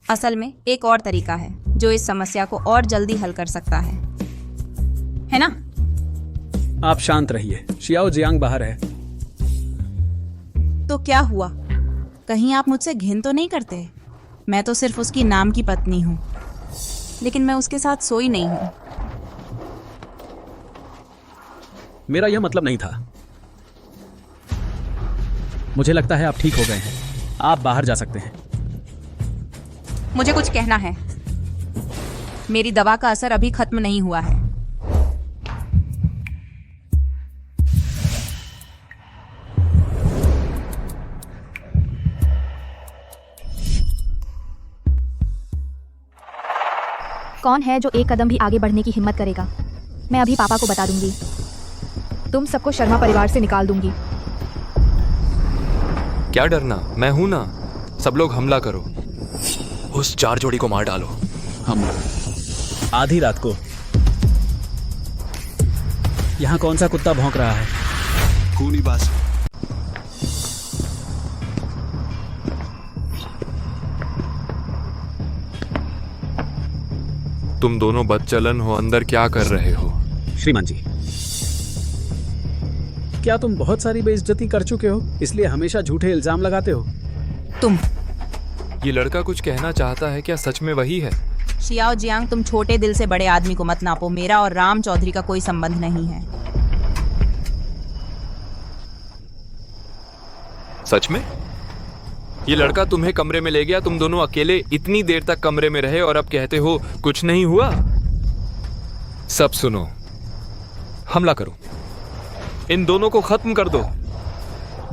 असल में एक और तरीका है जो इस समस्या को और जल्दी हल कर सकता है ना? आप शांत रहिए, शियाओ जियांग बाहर है। तो क्या हुआ? कहीं आप मुझसे घिन तो नहीं करते? मैं तो सिर्फ उसकी नाम की पत्नी हूँ, लेकिन मैं उसके साथ सोई नहीं हूँ। मेरा यह मतलब नहीं था। मुझे लगता है आप ठीक हो गए हैं, आप बाहर जा सकते हैं। मुझे कुछ कहना है। मेरी दवा का असर अभी खत्म नहीं हुआ है। कौन है जो एक कदम भी आगे बढ़ने की हिम्मत करेगा? मैं अभी पापा को बता दूंगी। तुम सबको शर्मा परिवार से निकाल दूंगी। क्या डरना, मैं हूं ना। सब लोग हमला करो, उस चार जोड़ी को मार डालो। हम आधी रात को यहाँ कौन सा कुत्ता भौंक रहा है? खूनी बाज। तुम दोनों बदचलन हो, अंदर क्या कर रहे हो? श्रीमान जी, क्या तुम बहुत सारी बेइज्जती कर चुके हो, इसलिए हमेशा झूठे इल्जाम लगाते हो? तुम ये लड़का कुछ कहना चाहता है, क्या सच में वही है? शियाओ जियांग, तुम छोटे दिल से बड़े आदमी को मत नापो। मेरा और राम चौधरी का कोई संबंध नहीं है। सच में? ये लड़का तुम्हें कमरे में ले गया, तुम दोनों अकेले इतनी देर तक कमरे में रहे और अब कहते हो कुछ नहीं हुआ? सब सुनो, हमला करो, इन दोनों को खत्म कर दो।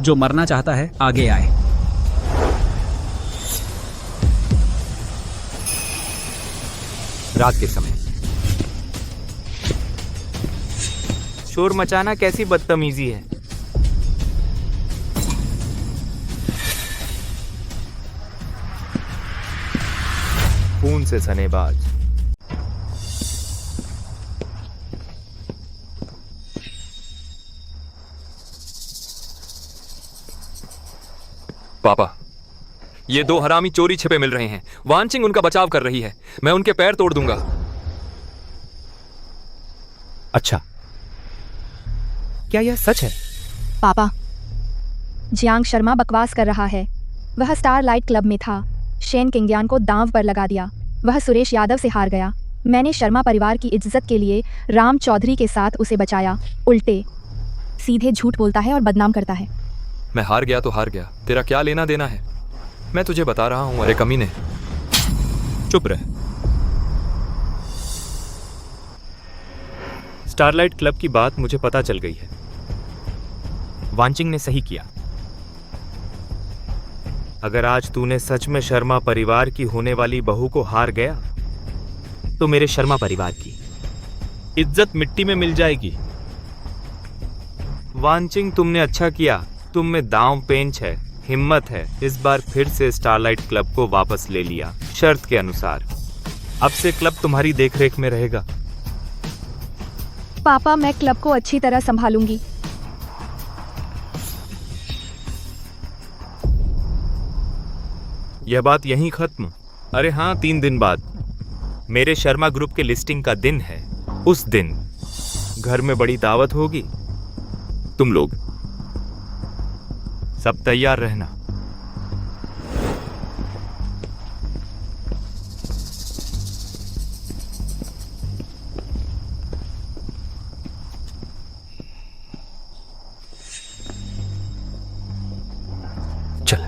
जो मरना चाहता है आगे आए। रात के समय शोर मचाना कैसी बदतमीजी है। खून से सनेबाज। पापा, ये दो हरामी चोरी छिपे मिल रहे हैं। वानचिंग उनका बचाव कर रही है, मैं उनके पैर तोड़ दूंगा। अच्छा, क्या यह सच है? पापा, जियांग शर्मा बकवास कर रहा है। वह स्टारलाइट क्लब में था, शेन किंगयान को दांव पर लगा दिया। वह सुरेश यादव से हार गया। मैंने शर्मा परिवार की इज्जत के लिए राम चौधरी के साथ उसे बचाया। उल्टे सीधे झूठ बोलता है और बदनाम करता है। मैं हार गया तो हार गया, तेरा क्या लेना देना है? मैं तुझे बता रहा हूं। अरे कमीने, चुप रह। स्टारलाइट क्लब की बात मुझे पता चल गई है। वानचिंग ने सही किया। अगर आज तूने सच में शर्मा परिवार की होने वाली बहू को हार गया तो मेरे शर्मा परिवार की इज्जत मिट्टी में मिल जाएगी। वानचिंग, तुमने अच्छा किया। तुम में दांव पेंच है, हिम्मत है। इस बार फिर से स्टारलाइट क्लब को वापस ले लिया, शर्त के अनुसार। अब से क्लब तुम्हारी देखरेख में रहेगा। पापा, मैं क्लब को अच्छी तरह संभालूंगी। यह बात यहीं खत्म? अरे हाँ, 3 दिन बाद मेरे शर्मा ग्रुप के लिस्टिंग का दिन है। उस दिन घर में बड़ी दावत होगी। तुम लोग सब तैयार रहना। चल।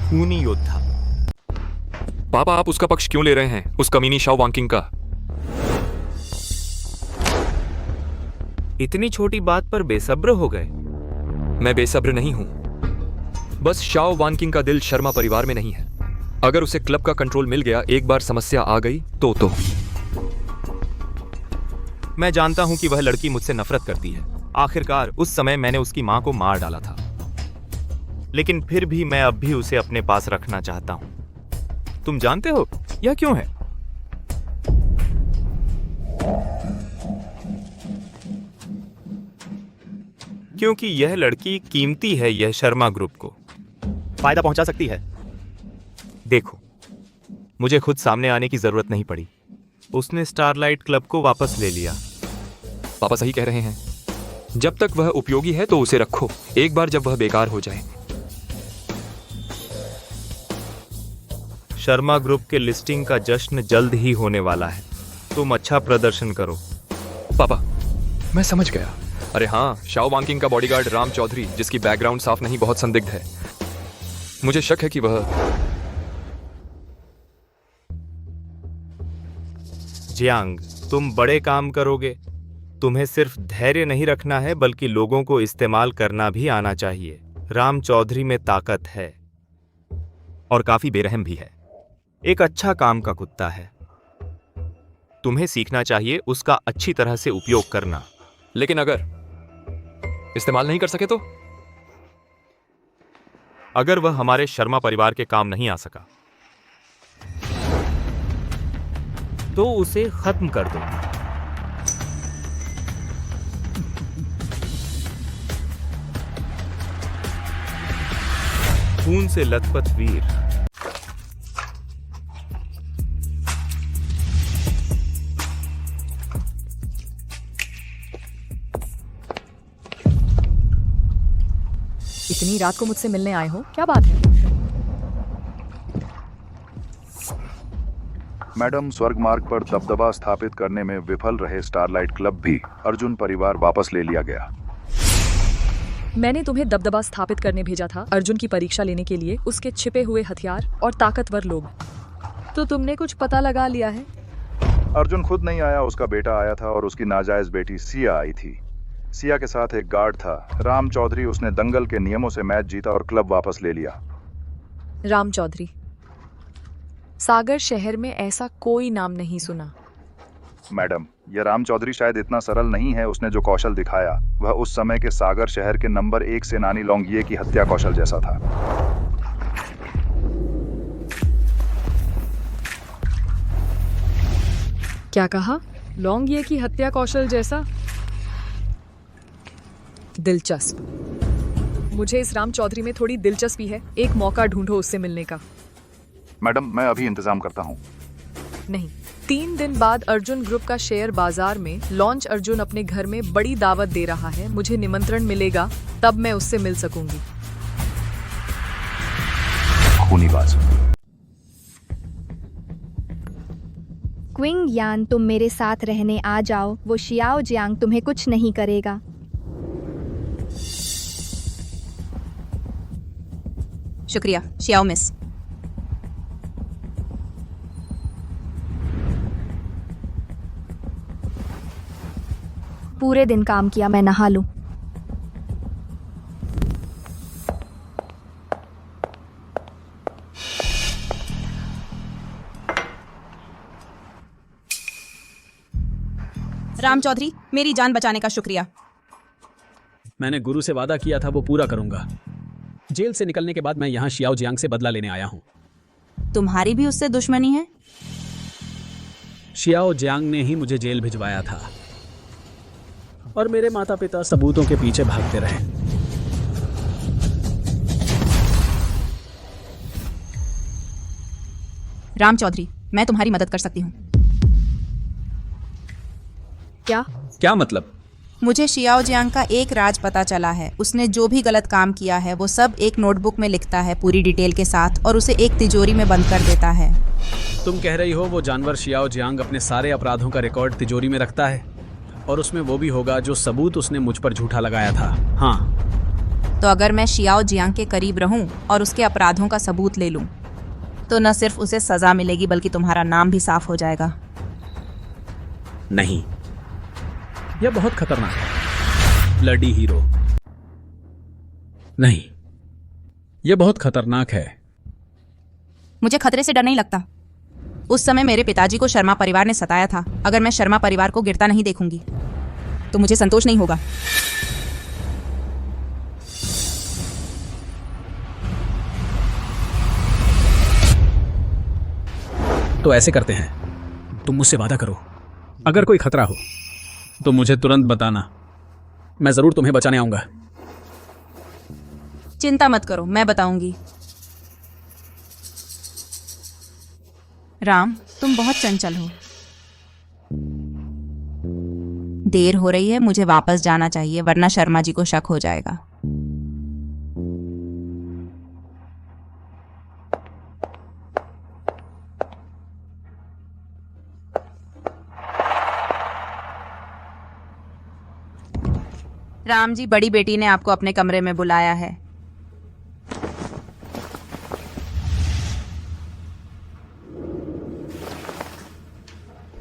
खूनी योद्धा। पापा, आप उसका पक्ष क्यों ले रहे हैं, उस कमीनी शाओ वांकिंग का? इतनी छोटी बात पर बेसब्र हो गए? मैं बेसब्र नहीं हूं, बस शाओ वानकिंग का दिल शर्मा परिवार में नहीं है। अगर उसे क्लब का कंट्रोल मिल गया, एक बार समस्या आ गई तो मैं जानता हूं कि वह लड़की मुझसे नफरत करती है। आखिरकार उस समय मैंने उसकी मां को मार डाला था, लेकिन फिर भी मैं अब भी उसे अपने पास रखना चाहता हूं। तुम जानते हो यह क्यों है? क्योंकि यह लड़की कीमती है। यह शर्मा ग्रुप को फायदा पहुंचा सकती है। देखो, मुझे खुद सामने आने की जरूरत नहीं पड़ी। उसने स्टारलाइट क्लब को वापस ले लिया। पापा सही कह रहे हैं, जब तक वह उपयोगी है तो उसे रखो। एक बार जब वह बेकार हो जाए। शर्मा ग्रुप के लिस्टिंग का जश्न जल्द ही होने वाला है। तुम अच्छा प्रदर्शन करो। पापा, मैं समझ गया। अरे हाँ, शाओ वांकिंग का बॉडीगार्ड राम चौधरी, जिसकी बैकग्राउंड साफ नहीं, बहुत संदिग्ध है। मुझे शक है कि वह जियांग, तुम बड़े काम करोगे। तुम्हें सिर्फ धैर्य नहीं रखना है, बल्कि लोगों को इस्तेमाल करना भी आना चाहिए। राम चौधरी में ताकत है और काफी बेरहम भी है। एक अच्छा काम का कुत्ता है। तुम्हें सीखना चाहिए उसका अच्छी तरह से उपयोग करना। लेकिन अगर इस्तेमाल नहीं कर सके तो? अगर वह हमारे शर्मा परिवार के काम नहीं आ सका तो उसे खत्म कर दो। खून से लथपथ वीर। इतनी रात को मुझसे मिलने आए हो, क्या बात है? मैडम, स्वर्ग मार्ग पर दबदबा स्थापित करने में विफल रहे स्टारलाइट क्लब भी अर्जुन परिवार वापस ले लिया गया। मैंने तुम्हें दबदबा स्थापित करने भेजा था अर्जुन की परीक्षा लेने के लिए, उसके छिपे हुए हथियार और ताकतवर लोग। तो तुमने कुछ पता लगा लिया है? अर्जुन खुद नहीं आया, उसका बेटा आया था और उसकी नाजायज बेटी सिया आई थी। सिया के साथ एक गार्ड था, राम चौधरी। उसने दंगल के नियमों से मैच जीता और क्लब वापस ले लिया। राम चौधरी? सागर शहर में ऐसा कोई नाम नहीं सुना। मैडम, यह राम चौधरी शायद इतना सरल नहीं है। उसने जो कौशल दिखाया वह उस समय के सागर शहर के नंबर 1 सेनानी लोंगिये की हत्या कौशल जैसा था। क्या कहा? लोंगिये की हत्या कौशल जैसा? दिलचस्प। मुझे इस राम चौधरी में थोड़ी दिलचस्पी है। एक मौका ढूंढो उससे मिलने का। मैडम, मैं अभी इंतजाम करता हूँ। नहीं, 3 दिन बाद अर्जुन ग्रुप का शेयर बाजार में लॉन्च। अर्जुन अपने घर में बड़ी दावत दे रहा है। मुझे निमंत्रण मिलेगा, तब मैं उससे मिल सकूंगी। खूनी बाज। क्विंग यान, तुम मेरे साथ रहने आ जाओ। वो शियाओ जियांग तुम्हें कुछ नहीं करेगा। शुक्रिया शियाओ मिस। पूरे दिन काम किया, मैं नहा लूं। राम चौधरी, मेरी जान बचाने का शुक्रिया। मैंने गुरु से वादा किया था, वो पूरा करूंगा। जेल से निकलने के बाद मैं यहाँ शियाओ जियांग से बदला लेने आया हूँ। तुम्हारी भी उससे दुश्मनी है? शियाओ जियांग ने ही मुझे जेल भिजवाया था और मेरे माता पिता सबूतों के पीछे भागते रहे। राम चौधरी, मैं तुम्हारी मदद कर सकती हूँ। क्या मतलब? मुझे शियाओ जियांग का एक राज पता चला है। उसने जो भी गलत काम किया है वो सब एक नोटबुक में लिखता है पूरी डिटेल के साथ, और उसे एक तिजोरी में बंद कर देता है। तुम कह रही हो वो जानवर शियाओ जियांग अपने सारे अपराधों का रिकॉर्ड तिजोरी में रखता है, और उसमें वो भी होगा जो सबूत उसने मुझ पर झूठा लगाया था? हाँ। तो अगर मैं शियाओ जियांग के करीब रहूं और उसके अपराधों का सबूत ले लूं, तो न सिर्फ उसे सजा मिलेगी बल्कि तुम्हारा नाम भी साफ हो जाएगा। नहीं, यह बहुत खतरनाक है। Bloody hero. नहीं, यह बहुत खतरनाक है। मुझे खतरे से डर नहीं लगता। उस समय मेरे पिताजी को शर्मा परिवार ने सताया था। अगर मैं शर्मा परिवार को गिरता नहीं देखूंगी तो मुझे संतोष नहीं होगा। तो ऐसे करते हैं, तुम मुझसे वादा करो, अगर कोई खतरा हो तो मुझे तुरंत बताना। मैं जरूर तुम्हें बचाने आऊंगा। चिंता मत करो, मैं बताऊंगी। राम, तुम बहुत चंचल हो। देर हो रही है, मुझे वापस जाना चाहिए वरना शर्मा जी को शक हो जाएगा। राम जी, बड़ी बेटी ने आपको अपने कमरे में बुलाया है।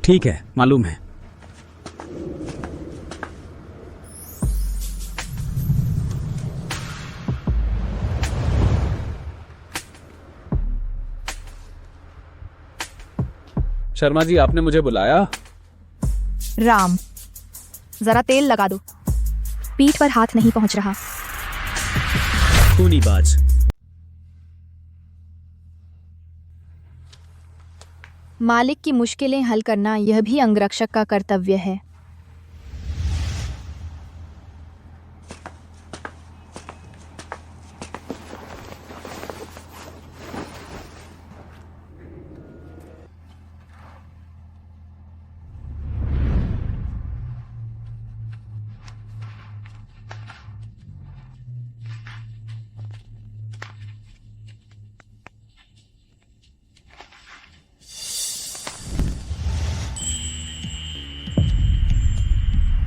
ठीक है, मालूम है। शर्मा जी, आपने मुझे बुलाया? राम, जरा तेल लगा दो, पीठ पर हाथ नहीं पहुंच रहा। खूनी बाज। मालिक की मुश्किलें हल करना यह भी अंगरक्षक का कर्तव्य है।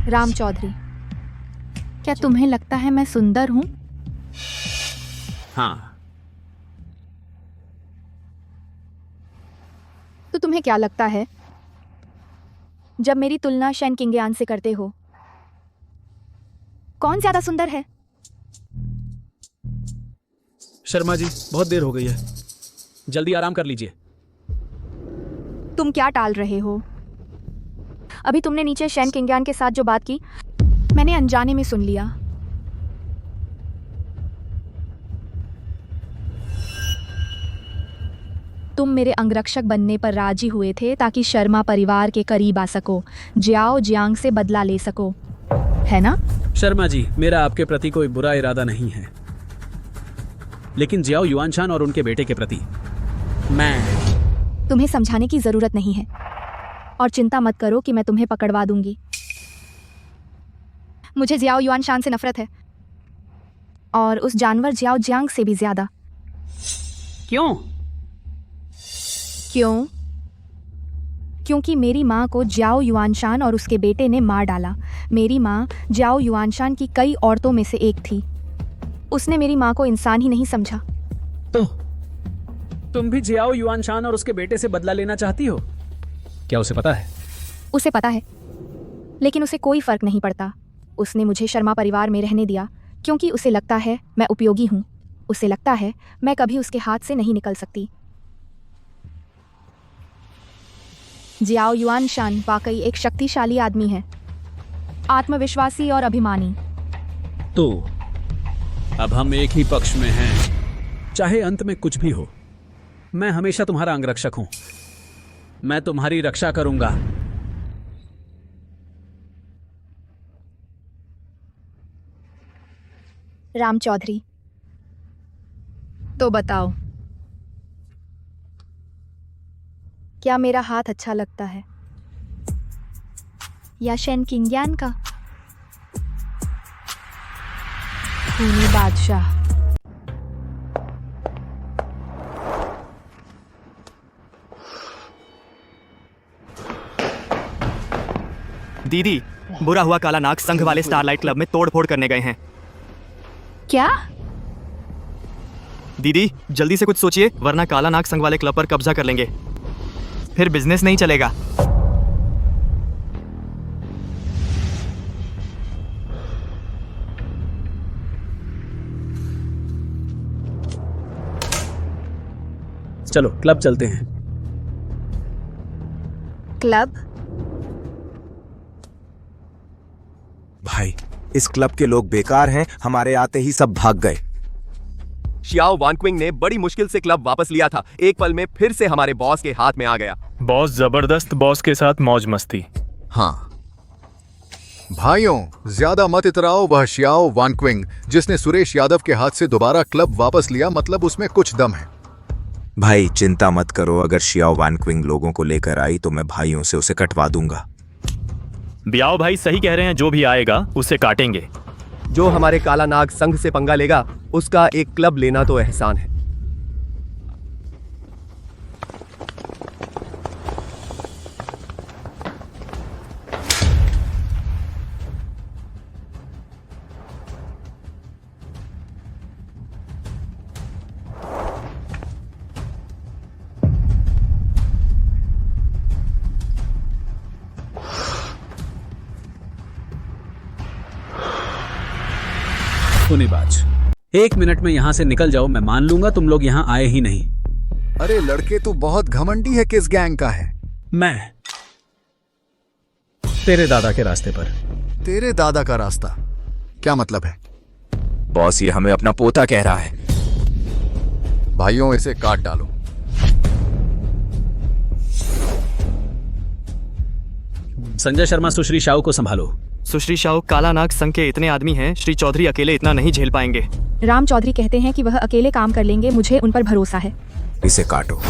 राम चौधरी, क्या तुम्हें लगता है मैं सुंदर हूं? हाँ। तो तुम्हें क्या लगता है जब मेरी तुलना शैन किंगयान से करते हो, कौन ज्यादा सुंदर है? शर्मा जी, बहुत देर हो गई है, जल्दी आराम कर लीजिए। तुम क्या टाल रहे हो? अभी तुमने नीचे शैन किंगयान के साथ जो बात की, मैंने अनजाने में सुन लिया। तुम मेरे अंगरक्षक बनने पर राजी हुए थे ताकि शर्मा परिवार के करीब आ सको, जियाओ जियांग से बदला ले सको, है ना? शर्मा जी, मेरा आपके प्रति कोई बुरा इरादा नहीं है, लेकिन जियाओ युआनशान और उनके बेटे के प्रति मैं... तुम्हें समझाने की जरूरत नहीं है, और चिंता मत करो कि मैं तुम्हें पकड़वा दूंगी। मुझे जियाओ युआनशान से नफरत है, और उस जानवर जियाओ जियांग से भी ज्यादा। क्यों? क्योंकि मेरी माँ को जियाओ युआनशान और उसके बेटे ने मार डाला। मेरी माँ जियाओ युआनशान की कई औरतों में से एक थी। उसने मेरी माँ को इंसान ही नहीं समझा। तो तुम भी जियाओ युआनशान और उसके बेटे से बदला लेना चाहती हो? क्या उसे पता है? उसे पता है, लेकिन उसे कोई फर्क नहीं पड़ता। उसने मुझे शर्मा परिवार में रहने दिया क्योंकि उसे लगता है मैं उपयोगी हूँ। उसे लगता है मैं कभी उसके हाथ से नहीं निकल सकती। जियाओ युआनशान वाकई एक शक्तिशाली आदमी है, आत्मविश्वासी और अभिमानी। तो अब हम एक ही पक्ष में हैं, चाहे अंत में कुछ भी हो। मैं हमेशा तुम्हारा अंगरक्षक हूं, मैं तुम्हारी रक्षा करूंगा। राम चौधरी, तो बताओ, क्या मेरा हाथ अच्छा लगता है या शैन किंगयान का? खूनी बादशाह। दीदी, बुरा हुआ काला नाग संघ वाले स्टारलाइट क्लब में तोड़फोड़ करने गए हैं। क्या? दीदी, जल्दी से कुछ सोचिए, वरना काला नाग संघ वाले क्लब पर कब्जा कर लेंगे, फिर बिजनेस नहीं चलेगा। चलो क्लब चलते हैं। क्लब? भाई, इस क्लब के लोग बेकार हैं, हमारे आते ही सब भाग गए। शियाओ वानक्विंग ने बड़ी मुश्किल से क्लब वापस लिया था, एक पल में फिर से हमारे बॉस के हाथ में आ गया। बॉस जबरदस्त, बॉस के साथ मौज मस्ती। हाँ भाइयों, ज्यादा मत इतराओ। वह शियाओ वानक्विंग जिसने सुरेश यादव के हाथ से दोबारा क्लब वापस लिया, मतलब उसमें कुछ दम है। भाई चिंता मत करो, अगर शियाओ वानक्विंग लोगों को लेकर आई तो मैं भाइयों से उसे कटवा दूंगा। बियाओ भाई सही कह रहे हैं, जो भी आएगा उसे काटेंगे। जो हमारे काला नाग संघ से पंगा लेगा, उसका एक क्लब लेना तो एहसान है। खूनीबाज, 1 मिनट में यहां से निकल जाओ, मैं मान लूंगा तुम लोग यहां आए ही नहीं। अरे लड़के, तू बहुत घमंडी है। किस गैंग का है? मैं तेरे दादा के रास्ते पर। तेरे दादा का रास्ता? क्या मतलब है? बॉस, ये हमें अपना पोता कह रहा है। भाइयों, इसे काट डालो। संजय शर्मा, सुश्री शाओ को संभालो। सुश्री शाओ काला नाग संघ के इतने आदमी हैं, श्री चौधरी अकेले इतना नहीं झेल पाएंगे। राम चौधरी कहते हैं कि वह अकेले काम कर लेंगे, मुझे उन पर भरोसा है। इसे काटो।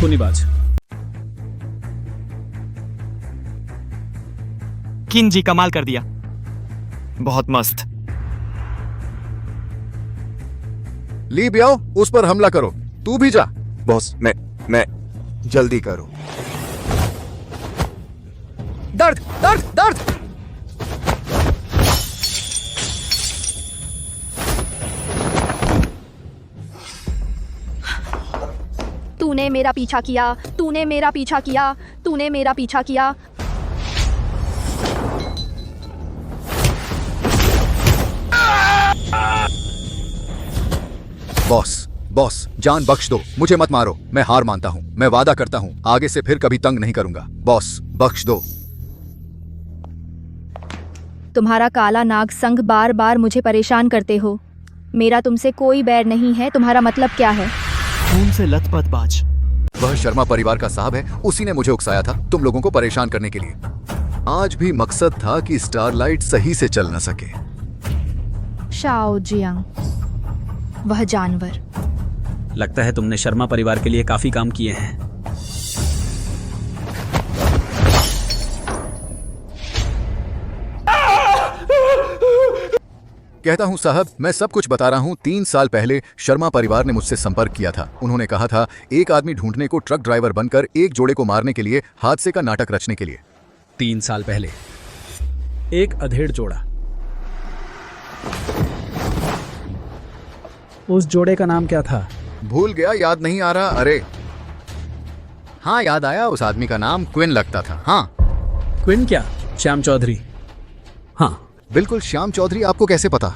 खूनीबाज। किन जी कमाल कर दिया, बहुत मस्त। ली बियाओ, उस पर हमला करो। तू भी जा। बॉस मैं जल्दी करो। दर्द दर्द दर्द। तूने मेरा पीछा किया, तूने मेरा पीछा किया, तूने मेरा पीछा किया। बॉस जान बख्श दो, मुझे मत मारो। मैं हार मानता हूँ। मैं वादा करता हूँ आगे से फिर कभी तंग नहीं करूंगा। बॉस बख्श दो। तुम्हारा काला नाग संघ बार बार मुझे परेशान करते हो। मेरा तुमसे कोई बैर नहीं है। तुम्हारा मतलब क्या है? खून से लथपथ बाज। वह शर्मा परिवार का साहब है, उसी ने मुझे उकसाया था तुम लोगों को परेशान करने के लिए। आज भी मकसद था कि स्टारलाइट सही से चल न सके। शाओ जियांग, वह जानवर। लगता है तुमने शर्मा परिवार के लिए काफी काम किए हैं। कहता हूं साहब, मैं सब कुछ बता रहा हूं। 3 साल पहले शर्मा परिवार ने मुझसे संपर्क किया था। उन्होंने कहा था एक आदमी ढूंढने को, ट्रक ड्राइवर बनकर एक जोड़े को मारने के लिए, हादसे का नाटक रचने के लिए। 3 साल पहले एक अधेड़ जोड़ा। उस जोड़े का नाम क्या था? भूल गया, याद नहीं आ रहा। अरे हाँ, याद आया। उस आदमी का नाम क्विन लगता था। हाँ। क्विन क्या? श्याम चौधरी। हाँ बिल्कुल, श्याम चौधरी। आपको कैसे पता?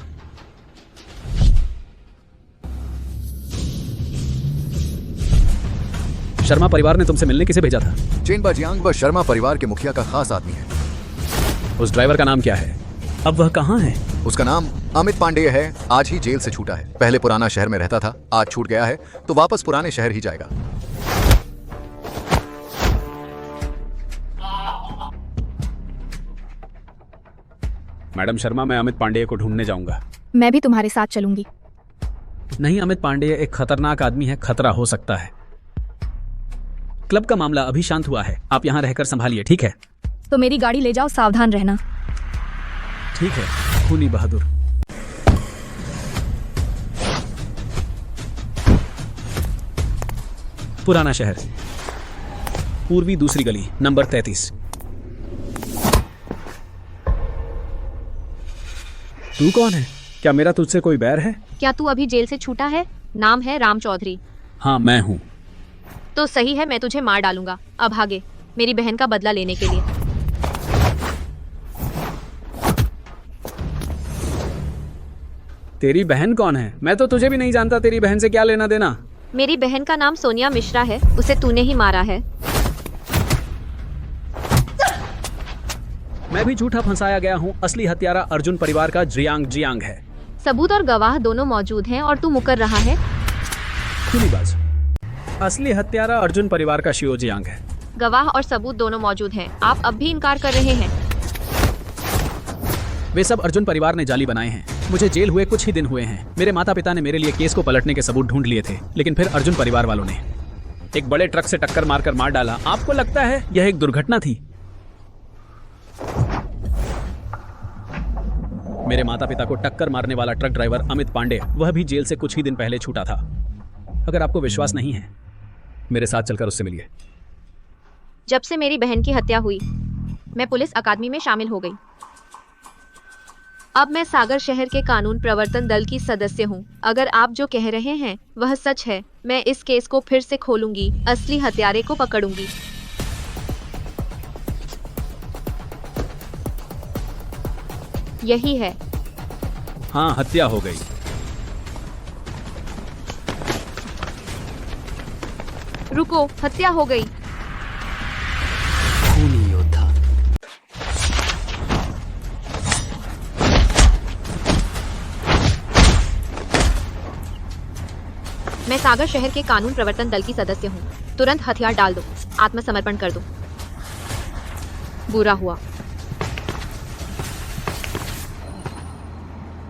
शर्मा परिवार ने तुमसे मिलने किसे भेजा था? चेनबा जियांग वह शर्मा परिवार के मुखिया का खास आदमी है। उस ड्राइवर का नाम क्या है? अब वह कहाँ है? उसका नाम अमित पांडेय है। आज ही जेल से छूटा है। पहले पुराना शहर में रहता था, आज छूट गया है तो वापस पुराने शहर ही जाएगा। मैडम शर्मा, मैं अमित पांडेय को ढूंढने जाऊंगा। मैं भी तुम्हारे साथ चलूंगी। नहीं, अमित पांडेय एक खतरनाक आदमी है, खतरा हो सकता है। क्लब का मामला अभी शांत हुआ है, आप यहाँ रहकर संभालिए, ठीक है? तो मेरी गाड़ी ले जाओ, सावधान रहना। ठीक है, खूनी बहादुर। पुराना शहर, पूर्वी दूसरी गली, नंबर 33। तू कौन है? क्या मेरा तुझसे कोई बैर है? क्या तू अभी जेल से छूटा है? नाम है राम चौधरी। हाँ, मैं हूँ। तो सही है, मैं तुझे मार डालूंगा। अब भागे, मेरी बहन का बदला लेने के लिए। तेरी बहन कौन है? मैं तो तुझे भी नहीं जानता, तेरी बहन से क्या लेना देना? मेरी बहन का नाम सोनिया मिश्रा है, उसे तूने ही मारा है। मैं भी झूठा फंसाया गया हूँ। असली हत्यारा अर्जुन परिवार का जियांग है। सबूत और गवाह दोनों मौजूद हैं और तू मुकर रहा है। खूनीबाज। असली हत्यारा अर्जुन परिवार का शियो जियांग है। गवाह और सबूत दोनों मौजूद हैं। आप अब भी इनकार कर रहे हैं। वे सब अर्जुन परिवार ने जाली बनाए हैं। मुझे जेल हुए कुछ ही दिन हुए हैं। मेरे माता पिता ने मेरे लिए केस को पलटने के सबूत ढूंढ लिए थे, लेकिन फिर अर्जुन परिवार वालों ने एक बड़े ट्रक से टक्कर मारकर मार डाला। आपको लगता है यह एक दुर्घटना थी? मेरे माता पिता को टक्कर मारने वाला ट्रक ड्राइवर अमित पांडे, वह भी जेल से कुछ ही दिन पहले छूटा था। अगर आपको विश्वास नहीं है, मेरे साथ चलकर उससे मिलिए। जब से मेरी बहन की हत्या हुई, मैं पुलिस अकादमी में शामिल हो गई। अब मैं सागर शहर के कानून प्रवर्तन दल की सदस्य हूँ। अगर आप जो कह रहे हैं वह सच है, मैं इस केस को फिर से खोलूंगी, असली हत्यारे को पकड़ूंगी। यही है। हाँ, हत्या हो गई। रुको, हत्या हो गई। खूनी योद्धा। मैं सागर शहर के कानून प्रवर्तन दल की सदस्य हूँ। तुरंत हथियार डाल दो, आत्मसमर्पण कर दो। बुरा हुआ।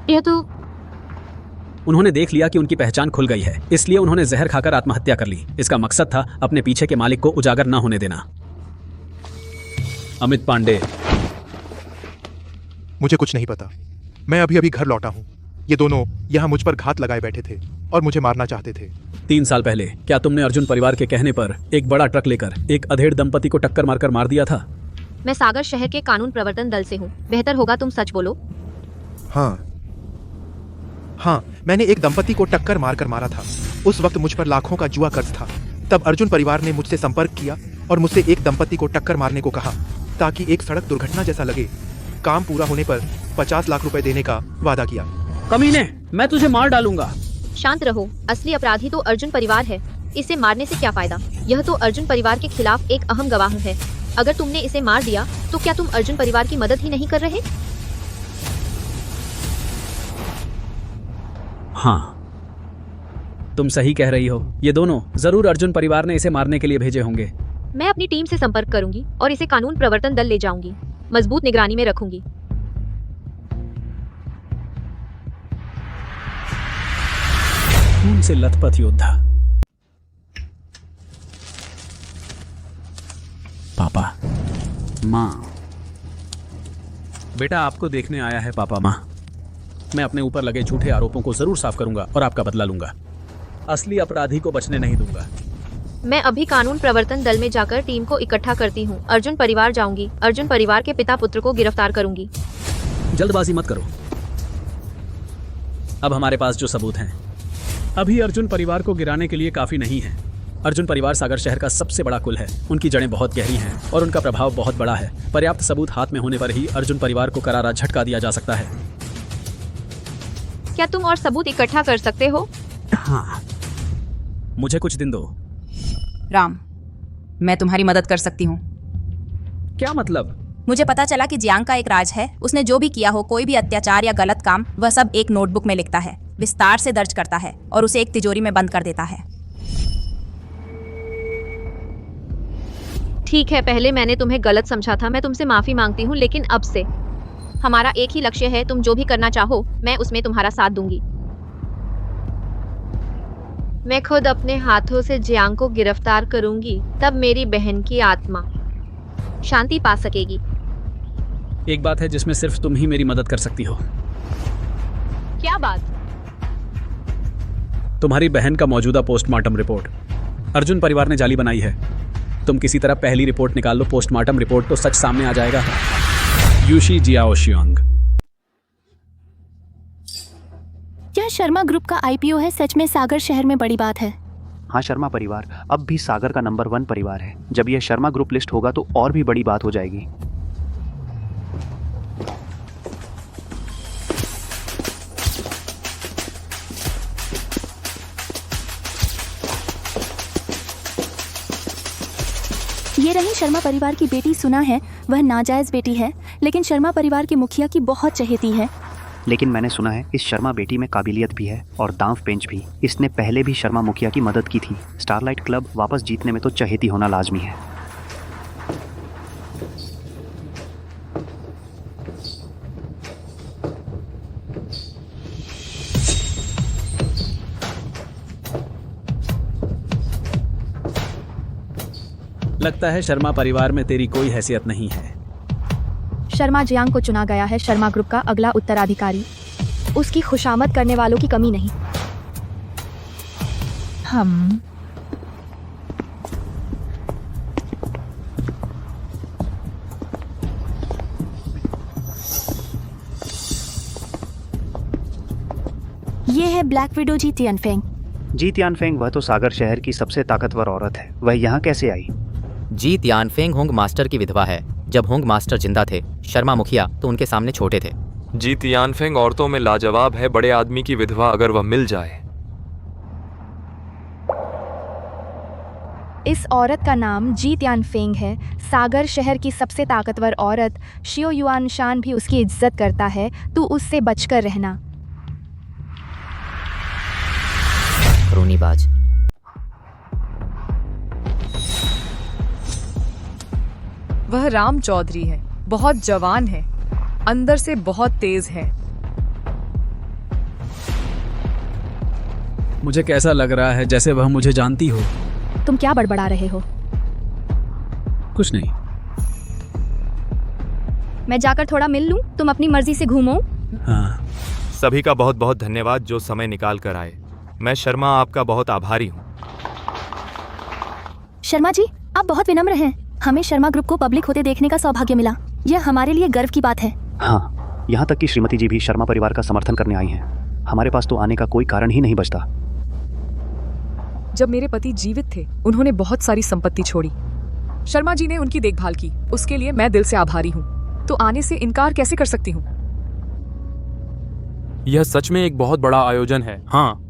यह तो उन्होंने देख लिया कि उनकी पहचान खुल गई है, इसलिए उन्होंने जहर खाकर आत्महत्या कर ली। इसका मकसद था अपने पीछे के मालिक को उजागर न होने देना। अमित पांडे। मुझे कुछ नहीं पता। मैं अभी अभी घर लौटा हूँ। ये दोनों यहाँ मुझ पर घात लगाए बैठे थे और मुझे मारना चाहते थे। 3 साल पहले क्या तुमने अर्जुन परिवार के कहने पर एक बड़ा ट्रक लेकर एक अधेड़ दंपति को टक्कर मारकर मार दिया था? मैं सागर शहर के कानून प्रवर्तन दल से हूँ। बेहतर होगा तुम सच बोलो। हाँ, मैंने एक दंपति को टक्कर मारकर मारा था। उस वक्त मुझ पर लाखों का जुआ कर्ज था। तब अर्जुन परिवार ने मुझसे संपर्क किया और मुझसे एक दंपति को टक्कर मारने को कहा ताकि एक सड़क दुर्घटना जैसा लगे। काम पूरा होने पर 50 लाख रुपए देने का वादा किया। कमीने, मैं तुझे मार डालूंगा। शांत रहो। असली अपराधी तो अर्जुन परिवार है। इसे मारने से क्या फायदा? यह तो अर्जुन परिवार के खिलाफ एक अहम गवाह है। अगर तुमने इसे मार दिया तो क्या तुम अर्जुन परिवार की मदद ही नहीं कर रहे? हाँ, तुम सही कह रही हो। ये दोनों जरूर अर्जुन परिवार ने इसे मारने के लिए भेजे होंगे। मैं अपनी टीम से संपर्क करूंगी और इसे कानून प्रवर्तन दल ले जाऊंगी। मजबूत निगरानी में रखूंगी। खून से लथपथ योद्धा। पापा, माँ। बेटा आपको देखने आया है पापा माँ। मैं अपने ऊपर लगे झूठे आरोपों को जरूर साफ करूंगा और आपका बदला लूंगा। असली अपराधी को बचने नहीं दूंगा। मैं अभी कानून प्रवर्तन दल में जाकर टीम को इकट्ठा करती हूँ। अर्जुन परिवार जाऊंगी। अर्जुन परिवार के पिता पुत्र को गिरफ्तार करूंगी। जल्दबाजी मत करो। अब हमारे पास जो सबूत हैं अभी अर्जुन परिवार को गिराने के लिए काफी नहीं है। अर्जुन परिवार सागर शहर का सबसे बड़ा कुल है। उनकी जड़ें बहुत गहरी हैं और उनका प्रभाव बहुत बड़ा है। पर्याप्त सबूत हाथ में होने पर ही अर्जुन परिवार को करारा झटका दिया जा सकता है। क्या तुम और सबूत इकट्ठा कर सकते हो? हाँ, मुझे कुछ दिन दो। राम, मैं तुम्हारी मदद कर सकती हूँ। क्या मतलब? मुझे पता चला कि जियांग का एक राज है। उसने जो भी किया हो, कोई भी अत्याचार या गलत काम, वह सब एक नोटबुक में लिखता है, विस्तार से दर्ज करता है और उसे एक तिजोरी में बंद कर देता है। ठीक है, पहले मैंने तुम्हें गलत समझा था। मैं तुमसे माफी मांगती हूँ, लेकिन अब से हमारा एक ही लक्ष्य है। तुम जो भी करना चाहो, मैं उसमें तुम्हारा साथ दूंगी। मैं खुद अपने हाथों से जियांग को गिरफ्तार करूंगी, तब मेरी बहन की आत्मा शांति पा सकेगी। एक बात है जिसमें सिर्फ तुम ही मेरी मदद कर सकती हो। क्या बात? तुम्हारी बहन का मौजूदा पोस्टमार्टम रिपोर्ट अर्जुन परिवार ने जाली बनाई है। तुम किसी तरह पहली रिपोर्ट निकाल लो। पोस्टमार्टम रिपोर्ट तो सच सामने आ जाएगा। यूशी जियाओशियांग। क्या शर्मा ग्रुप का आईपीओ है सच में सागर शहर में बड़ी बात है? हाँ, शर्मा परिवार अब भी सागर का नंबर 1 परिवार है। जब यह शर्मा ग्रुप लिस्ट होगा तो और भी बड़ी बात हो जाएगी। ये रही शर्मा परिवार की बेटी। सुना है वह नाजायज बेटी है, लेकिन शर्मा परिवार के मुखिया की बहुत चहेती है। लेकिन मैंने सुना है इस शर्मा बेटी में काबिलियत भी है और दांव पेंच भी। इसने पहले भी शर्मा मुखिया की मदद की थी। स्टारलाइट क्लब वापस जीतने में तो चहेती होना लाजमी है। लगता है शर्मा परिवार में तेरी कोई हैसियत नहीं है। शर्मा जियांग को चुना गया है शर्मा ग्रुप का अगला उत्तराधिकारी। उसकी खुशामद करने वालों की कमी नहीं। हम ये है ब्लैक विडो जी तियानफेंग। जी तियानफेंग वह तो सागर शहर की सबसे ताकतवर औरत है। वह यहाँ कैसे आई? जी तियानफेंग होंग मास्टर की विधवा है। जब होंग मास्टर जिंदा थे, शर्मा मुखिया तो उनके सामने छोटे थे। जी तियानफेंग औरतों में लाजवाब है। बड़े आदमी की विधवा अगर वह मिल जाए। इस औरत का नाम जी तियानफेंग है। सागर शहर की सबसे ताकतवर औरत। शियो युआन शान भी उसकी इज्जत करता है। तू उससे बचकर रहना। रोनीबाज। वह राम चौधरी है। बहुत जवान है, अंदर से बहुत तेज है। मुझे कैसा लग रहा है, जैसे वह मुझे जानती हो। तुम क्या बड़बड़ा रहे हो? कुछ नहीं। मैं जाकर थोड़ा मिल लूं? तुम अपनी मर्जी से घूमो। हाँ। सभी का बहुत बहुत धन्यवाद जो समय निकाल कर आए। मैं शर्मा आपका बहुत आभारी हूँ। शर्मा जी, आप बहुत विनम्र हैं। हमें शर्मा ग्रुप को पब्लिक होते देखने का सौभाग्य मिला। यह हमारे लिए गर्व की बात है। हाँ, यहाँ तक कि श्रीमती जी भी शर्मा परिवार का समर्थन करने आई हैं। हमारे पास तो आने का कोई कारण ही नहीं बचता। जब मेरे पति जीवित थे, उन्होंने बहुत सारी संपत्ति छोड़ी। शर्मा जी ने उनकी देखभाल की, उसके लिए मैं दिल से आभारी हूँ। तो आने से इनकार कैसे कर सकती हूँ? यह सच में एक बहुत बड़ा आयोजन है। हाँ,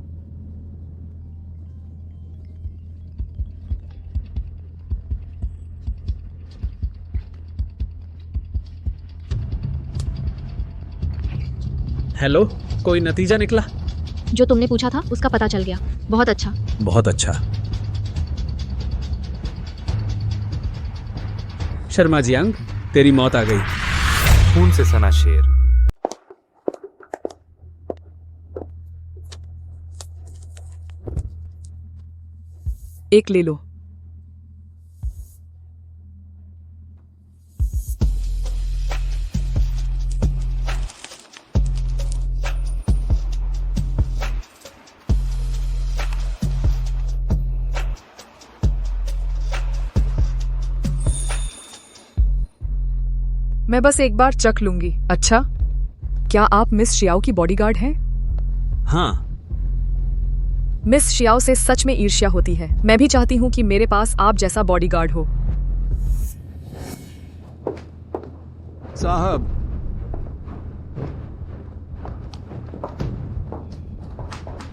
हेलो, कोई नतीजा निकला? जो तुमने पूछा था उसका पता चल गया। बहुत अच्छा। बहुत अच्छा। शर्मा जियांग, तेरी मौत आ गई। खून से सना शेर। एक ले लो। मैं बस एक बार चख लूंगी। अच्छा, क्या आप मिस शियाओ की बॉडीगार्ड हैं? हाँ। मिस शियाओ से सच में ईर्ष्या होती है। मैं भी चाहती हूँ कि मेरे पास आप जैसा बॉडीगार्ड हो। साहब,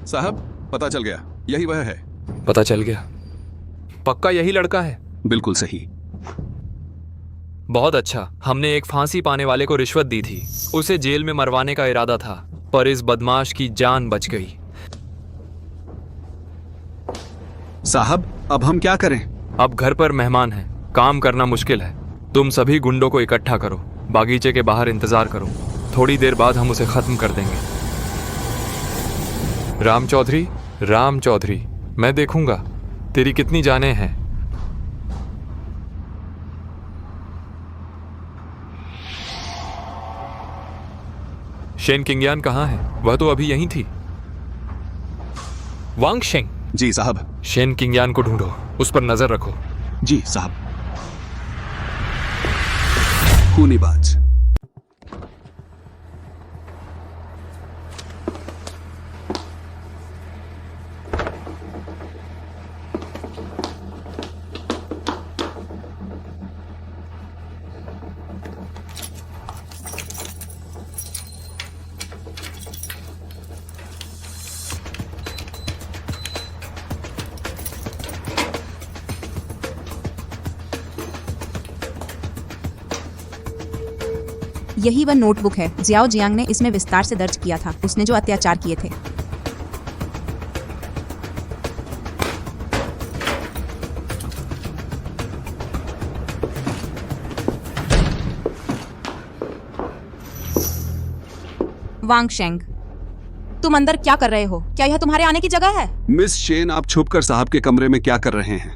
साहब, पता चल गया, यही वह है। पता चल गया? पक्का यही लड़का है? बिल्कुल सही। बहुत अच्छा। हमने एक फांसी पाने वाले को रिश्वत दी थी। उसे जेल में मरवाने का इरादा था, पर इस बदमाश की जान बच गई। साहब, अब हम क्या करें? अब घर पर मेहमान हैं, काम करना मुश्किल है। तुम सभी गुंडों को इकट्ठा करो, बागीचे के बाहर इंतजार करो। थोड़ी देर बाद हम उसे खत्म कर देंगे। राम चौधरी, मैं देखूंगा तेरी कितनी जानें हैं। शेन किंगयान कहाँ है? वह तो अभी यहीं थी। वांग शेंग। जी साहब। शेन किंगयान को ढूंढो, उस पर नजर रखो। जी साहब। खूनीबाज। यही वह नोटबुक है जियाओ जियांग ने इसमें विस्तार से दर्ज किया था, उसने जो अत्याचार किए थे। वांग शेंग, तुम अंदर क्या कर रहे हो? क्या यह तुम्हारे आने की जगह है? मिस शेन, आप छुपकर साहब के कमरे में क्या कर रहे हैं?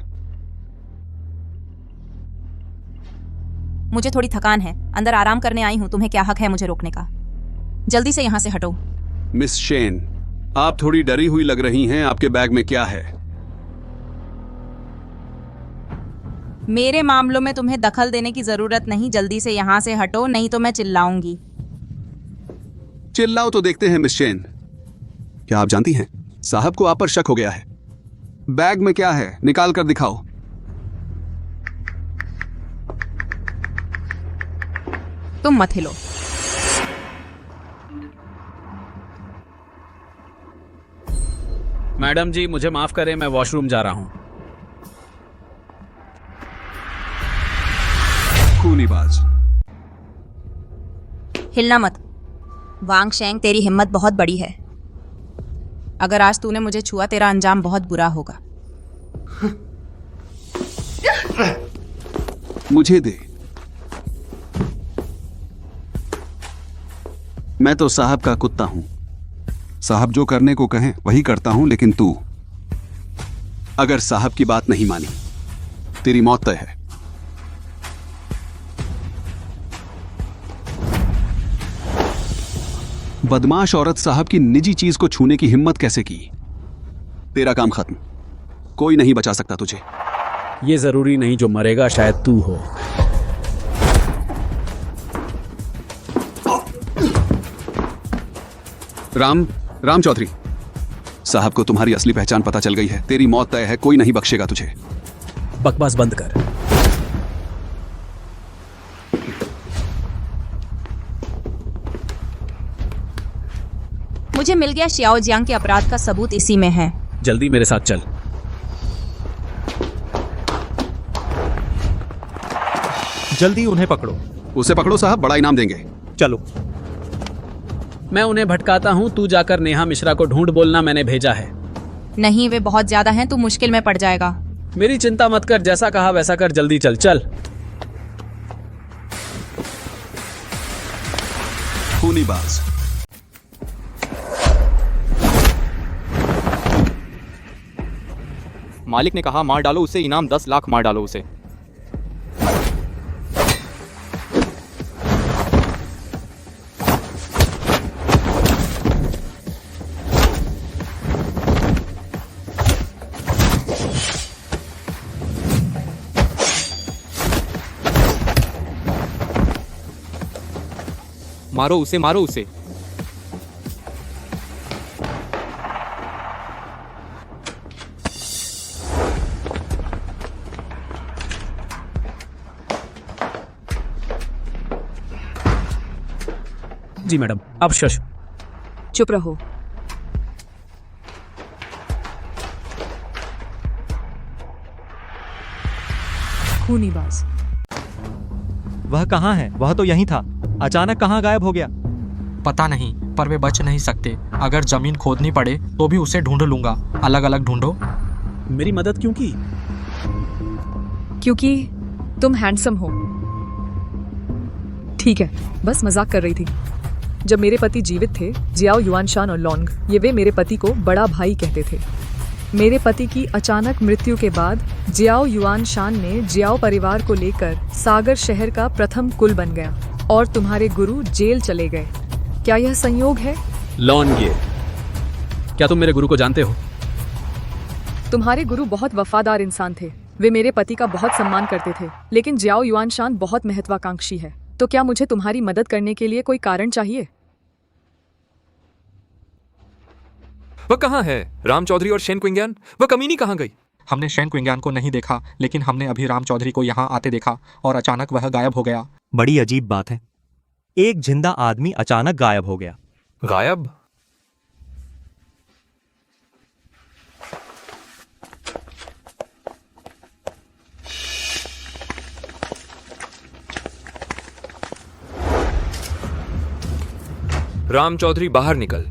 मुझे थोड़ी थकान है, अंदर आराम करने आई हूँ। तुम्हें क्या हक है मुझे रोकने का? जल्दी से यहाँ से हटो। मिस शेन, आप थोड़ी डरी हुई लग रही हैं। आपके बैग में क्या है? मेरे मामलों में तुम्हें दखल देने की जरूरत नहीं। जल्दी से यहाँ से हटो, नहीं तो मैं चिल्लाऊंगी। चिल्लाओ तो देखते हैं मिस शेन। क्या आप जानती हैं, साहब को आप पर शक हो गया है। बैग में क्या है, निकाल कर दिखाओ। तुम मत हिलो। मैडम जी, मुझे माफ करें, मैं वॉशरूम जा रहा हूं। खूनीबाज। हिलना मत। वांग शेंग, तेरी हिम्मत बहुत बड़ी है। अगर आज तूने मुझे छुआ, तेरा अंजाम बहुत बुरा होगा। मुझे दे। मैं तो साहब का कुत्ता हूं। साहब जो करने को कहें वही करता हूं, लेकिन तू अगर साहब की बात नहीं मानी, तेरी मौत तय है। बदमाश औरत साहब की निजी चीज को छूने की हिम्मत कैसे की? तेरा काम खत्म, कोई नहीं बचा सकता तुझे। ये जरूरी नहीं जो मरेगा शायद तू हो। राम चौधरी, साहब को तुम्हारी असली पहचान पता चल गई है। तेरी मौत तय है, कोई नहीं बख्शेगा तुझे। बकवास बंद कर। मुझे मिल गया शियाओ जियांग के अपराध का सबूत इसी में है। जल्दी मेरे साथ चल। जल्दी उन्हें पकड़ो। उसे पकड़ो साहब, बड़ा इनाम देंगे। चलो। मैं उन्हें भटकाता हूँ, तू जाकर नेहा मिश्रा को ढूंढ बोलना मैंने भेजा है। नहीं, वे बहुत ज्यादा हैं, तू मुश्किल में पड़ जाएगा। मेरी चिंता मत कर, जैसा कहा वैसा कर, जल्दी चल। चल। खूनीबाज। मालिक ने कहा मार डालो उसे, इनाम 10 लाख, मार डालो उसे। मारो उसे, मारो उसे। जी मैडम, अब शश। चुप रहो। खूनीबाज। वह कहाँ है? वह तो यहीं था, अचानक कहाँ गायब हो गया? पता नहीं, पर वे बच नहीं सकते। अगर जमीन खोदनी पड़े तो भी उसे ढूंढ लूंगा। अलग अलग ढूंढो। मेरी मदद क्यों की? क्योंकि तुम हैंडसम हो। ठीक है, बस मजाक कर रही थी। जब मेरे पति जीवित थे, जियाओ युआनशान और लॉन्ग, ये वे मेरे पति को बड़ा भाई कहते थे। मेरे पति की अचानक मृत्यु के बाद जियाओ युआनशान ने जियाओ परिवार को लेकर सागर शहर का प्रथम कुल बन गया और तुम्हारे गुरु जेल चले गए। क्या यह संयोग है? लॉन्ग, ये क्या तुम मेरे गुरु को जानते हो? तुम्हारे गुरु बहुत वफादार इंसान थे। वे मेरे पति का बहुत सम्मान करते थे, लेकिन जियाओ युआनशान बहुत महत्वाकांक्षी है। तो क्या मुझे तुम्हारी मदद करने के लिए कोई कारण चाहिए? वह कहाँ है? राम चौधरी और शेन क्विंगयान, वह कमीनी कहाँ गई? हमने शेन क्विंगयान को नहीं देखा, लेकिन हमने अभी राम चौधरी को यहाँ आते देखा और अचानक वह गायब हो गया। बड़ी अजीब बात है, एक जिंदा आदमी अचानक गायब हो गया। गायब? राम चौधरी, बाहर निकल।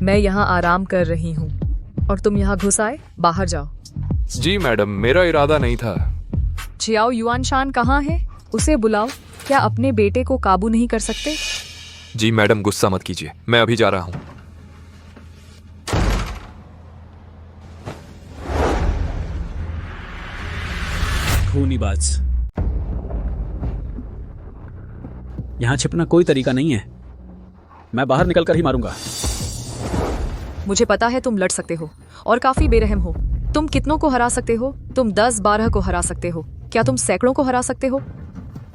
मैं यहाँ आराम कर रही हूँ और तुम यहाँ घुस आए। बाहर जाओ। जी मैडम, मेरा इरादा नहीं था। जियाओ युआनशान कहाँ है? उसे बुलाओ। क्या अपने बेटे को काबू नहीं कर सकते? जी मैडम, गुस्सा मत कीजिए, मैं अभी जा रहा हूँ। खूनीबाज। यहां छिपना कोई तरीका नहीं है। मैं बाहर निकलकर ही मारूंगा। मुझे पता है तुम लड़ सकते हो और काफी बेरहम हो। तुम कितनों को हरा सकते हो? तुम 10-12 को हरा सकते हो। क्या तुम सैकड़ों को हरा सकते हो?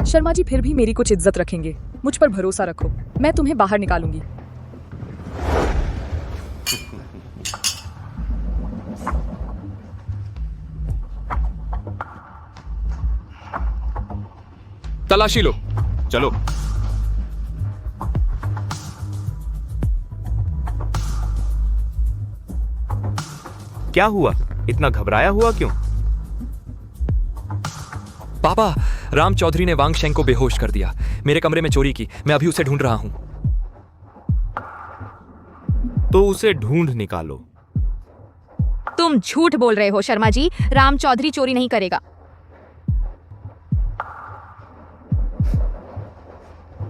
शर्मा जी फिर भी मेरी कुछ इज्जत रखेंगे। मुझ पर भरोसा रखो, मैं तुम्हें बाहर निकालूंगी। तलाशी लो, चलो। क्या हुआ? इतना घबराया हुआ क्यों? पापा, राम चौधरी ने वांग शेंग को बेहोश कर दिया। मेरे कमरे में चोरी की। मैं अभी उसे ढूंढ रहा हूं। तो उसे ढूंढ निकालो। तुम झूठ बोल रहे हो शर्मा जी। राम चौधरी चोरी नहीं करेगा।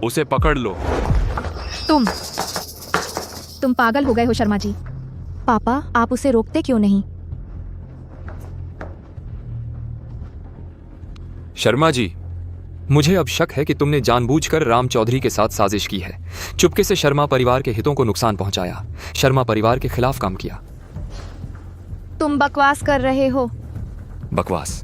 उसे पकड़ लो। तुम पागल हो गए हो शर्मा जी। पापा, आप उसे रोकते क्यों नहीं? शर्मा जी, मुझे अब शक है कि तुमने जानबूझकर राम चौधरी के साथ साजिश की है। चुपके से शर्मा परिवार के हितों को नुकसान पहुंचाया, शर्मा परिवार के खिलाफ काम किया। तुम बकवास कर रहे हो। बकवास?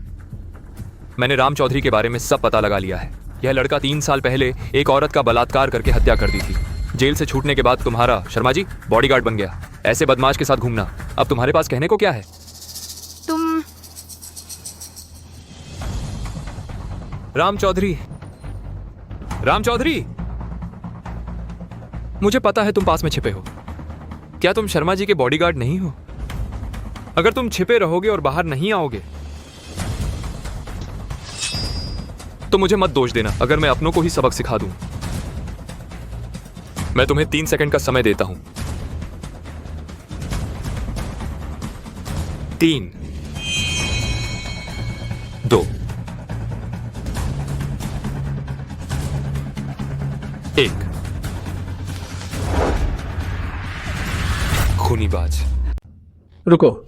मैंने राम चौधरी के बारे में सब पता लगा लिया है। यह लड़का 3 साल पहले एक औरत का बलात्कार करके हत्या कर दी थी। जेल से छूटने के बाद तुम्हारा, शर्मा जी, बॉडीगार्ड बन गया। ऐसे बदमाश के साथ घूमना, अब तुम्हारे पास कहने को क्या है? तुम राम चौधरी, राम चौधरी, मुझे पता है तुम पास में छिपे हो। क्या तुम शर्मा जी के बॉडीगार्ड नहीं हो? अगर तुम छिपे रहोगे और बाहर नहीं आओगे तो मुझे मत दोष देना अगर मैं अपनों को ही सबक सिखा दूं। मैं तुम्हें 3 सेकंड का समय देता हूं। 3, 2, 1। खूनीबाज। रुको।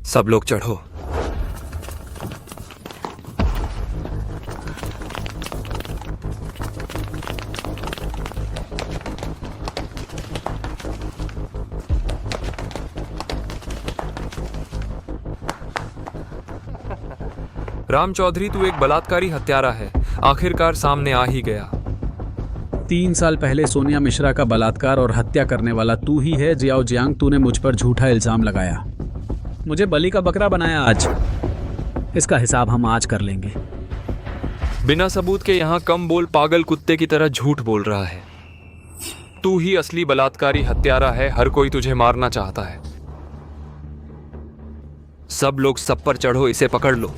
सब लोग चढ़ो। राम चौधरी, तू एक बलात्कारी हत्यारा है। आखिरकार सामने आ ही गया। 3 साल पहले सोनिया मिश्रा का बलात्कार और हत्या करने वाला तू ही है जियाओ जियांग। तूने मुझ पर झूठा इल्जाम लगाया, मुझे बलि का बकरा बनाया। आज इसका हिसाब हम आज कर लेंगे। बिना सबूत के यहाँ कम बोल पागल कुत्ते की तरह झूठ बोल रहा है। तू ही असली बलात्कारी हत्यारा है। हर कोई तुझे मारना चाहता है। सब लोग सब पर चढ़ो, इसे पकड़ लो।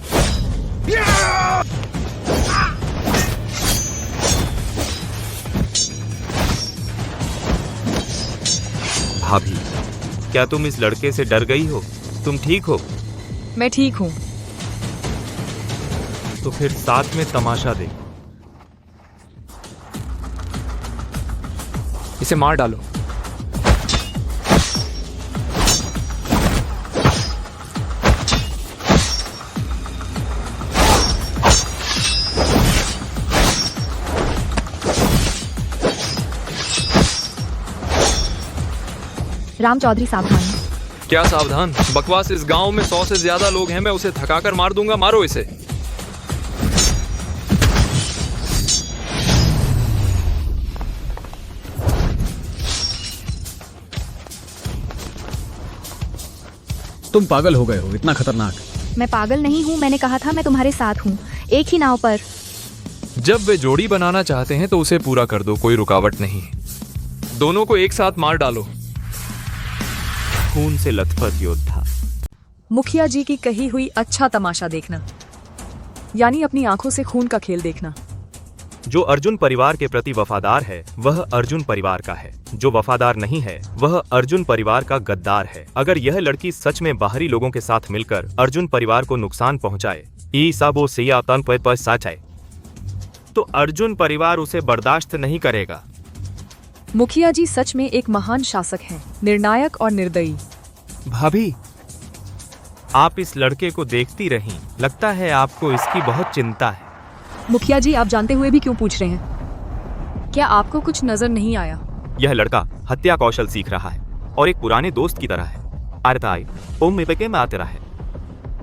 भाभी, क्या तुम इस लड़के से डर गई हो? तुम ठीक हो? मैं ठीक हूँ। तो फिर साथ में तमाशा दे। इसे मार डालो। राम चौधरी सावधान। क्या सावधान? बकवास। इस गांव में 100 से ज्यादा लोग हैं। मैं उसे थकाकर मार दूंगा। मारो इसे। तुम पागल हो गए हो, इतना खतरनाक। मैं पागल नहीं हूँ, मैंने कहा था मैं तुम्हारे साथ हूँ, एक ही नाव पर। जब वे जोड़ी बनाना चाहते हैं तो उसे पूरा कर दो, कोई रुकावट नहीं। दोनों को एक साथ मार डालो। खून से लथपथ योद्धा। मुखिया जी की कही हुई अच्छा तमाशा देखना, यानी अपनी आंखों से खून का खेल देखना। जो अर्जुन परिवार के प्रति वफादार है वह अर्जुन परिवार का है, जो वफादार नहीं है वह अर्जुन परिवार का गद्दार है। अगर यह लड़की सच में बाहरी लोगों के साथ मिलकर अर्जुन परिवार को नुकसान पहुंचाए, तो अर्जुन परिवार उसे बर्दाश्त नहीं करेगा। मुखिया जी सच में एक महान शासक हैं, निर्णायक और निर्दयी। भाभी, आप इस लड़के को देखती रहीं, लगता है आपको इसकी बहुत चिंता है। मुखिया जी, आप जानते हुए भी क्यों पूछ रहे हैं? क्या आपको कुछ नजर नहीं आया? यह लड़का हत्या कौशल सीख रहा है और एक पुराने दोस्त की तरह है।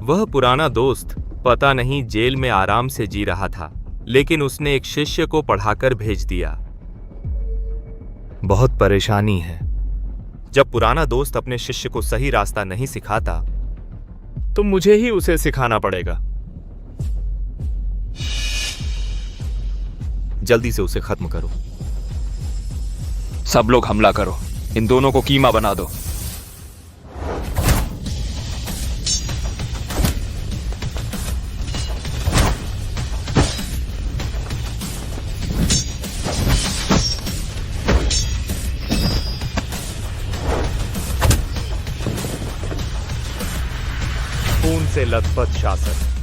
वह पुराना दोस्त पता नहीं जेल में आराम से जी रहा था, लेकिन उसने एक शिष्य को पढ़ाकर भेज दिया। बहुत परेशानी है। जब पुराना दोस्त अपने शिष्य को सही रास्ता नहीं सिखाता तो मुझे ही उसे सिखाना पड़ेगा। जल्दी से उसे खत्म करो। सब लोग हमला करो, इन दोनों को कीमा बना दो। लथपथ शासक।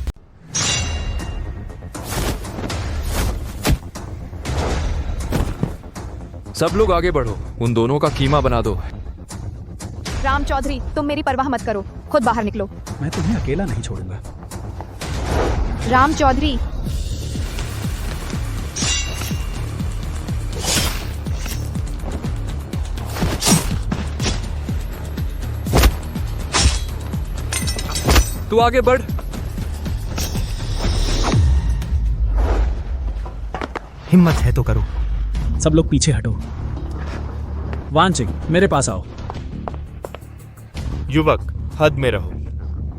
सब लोग आगे बढ़ो, उन दोनों का कीमा बना दो। राम चौधरी, तुम मेरी परवाह मत करो, खुद बाहर निकलो। मैं तुम्हें अकेला नहीं छोड़ूंगा। राम चौधरी, तू आगे बढ़। हिम्मत है तो करो। सब लोग पीछे हटो। वानचिंग, मेरे पास आओ। युवक, हद में रहो।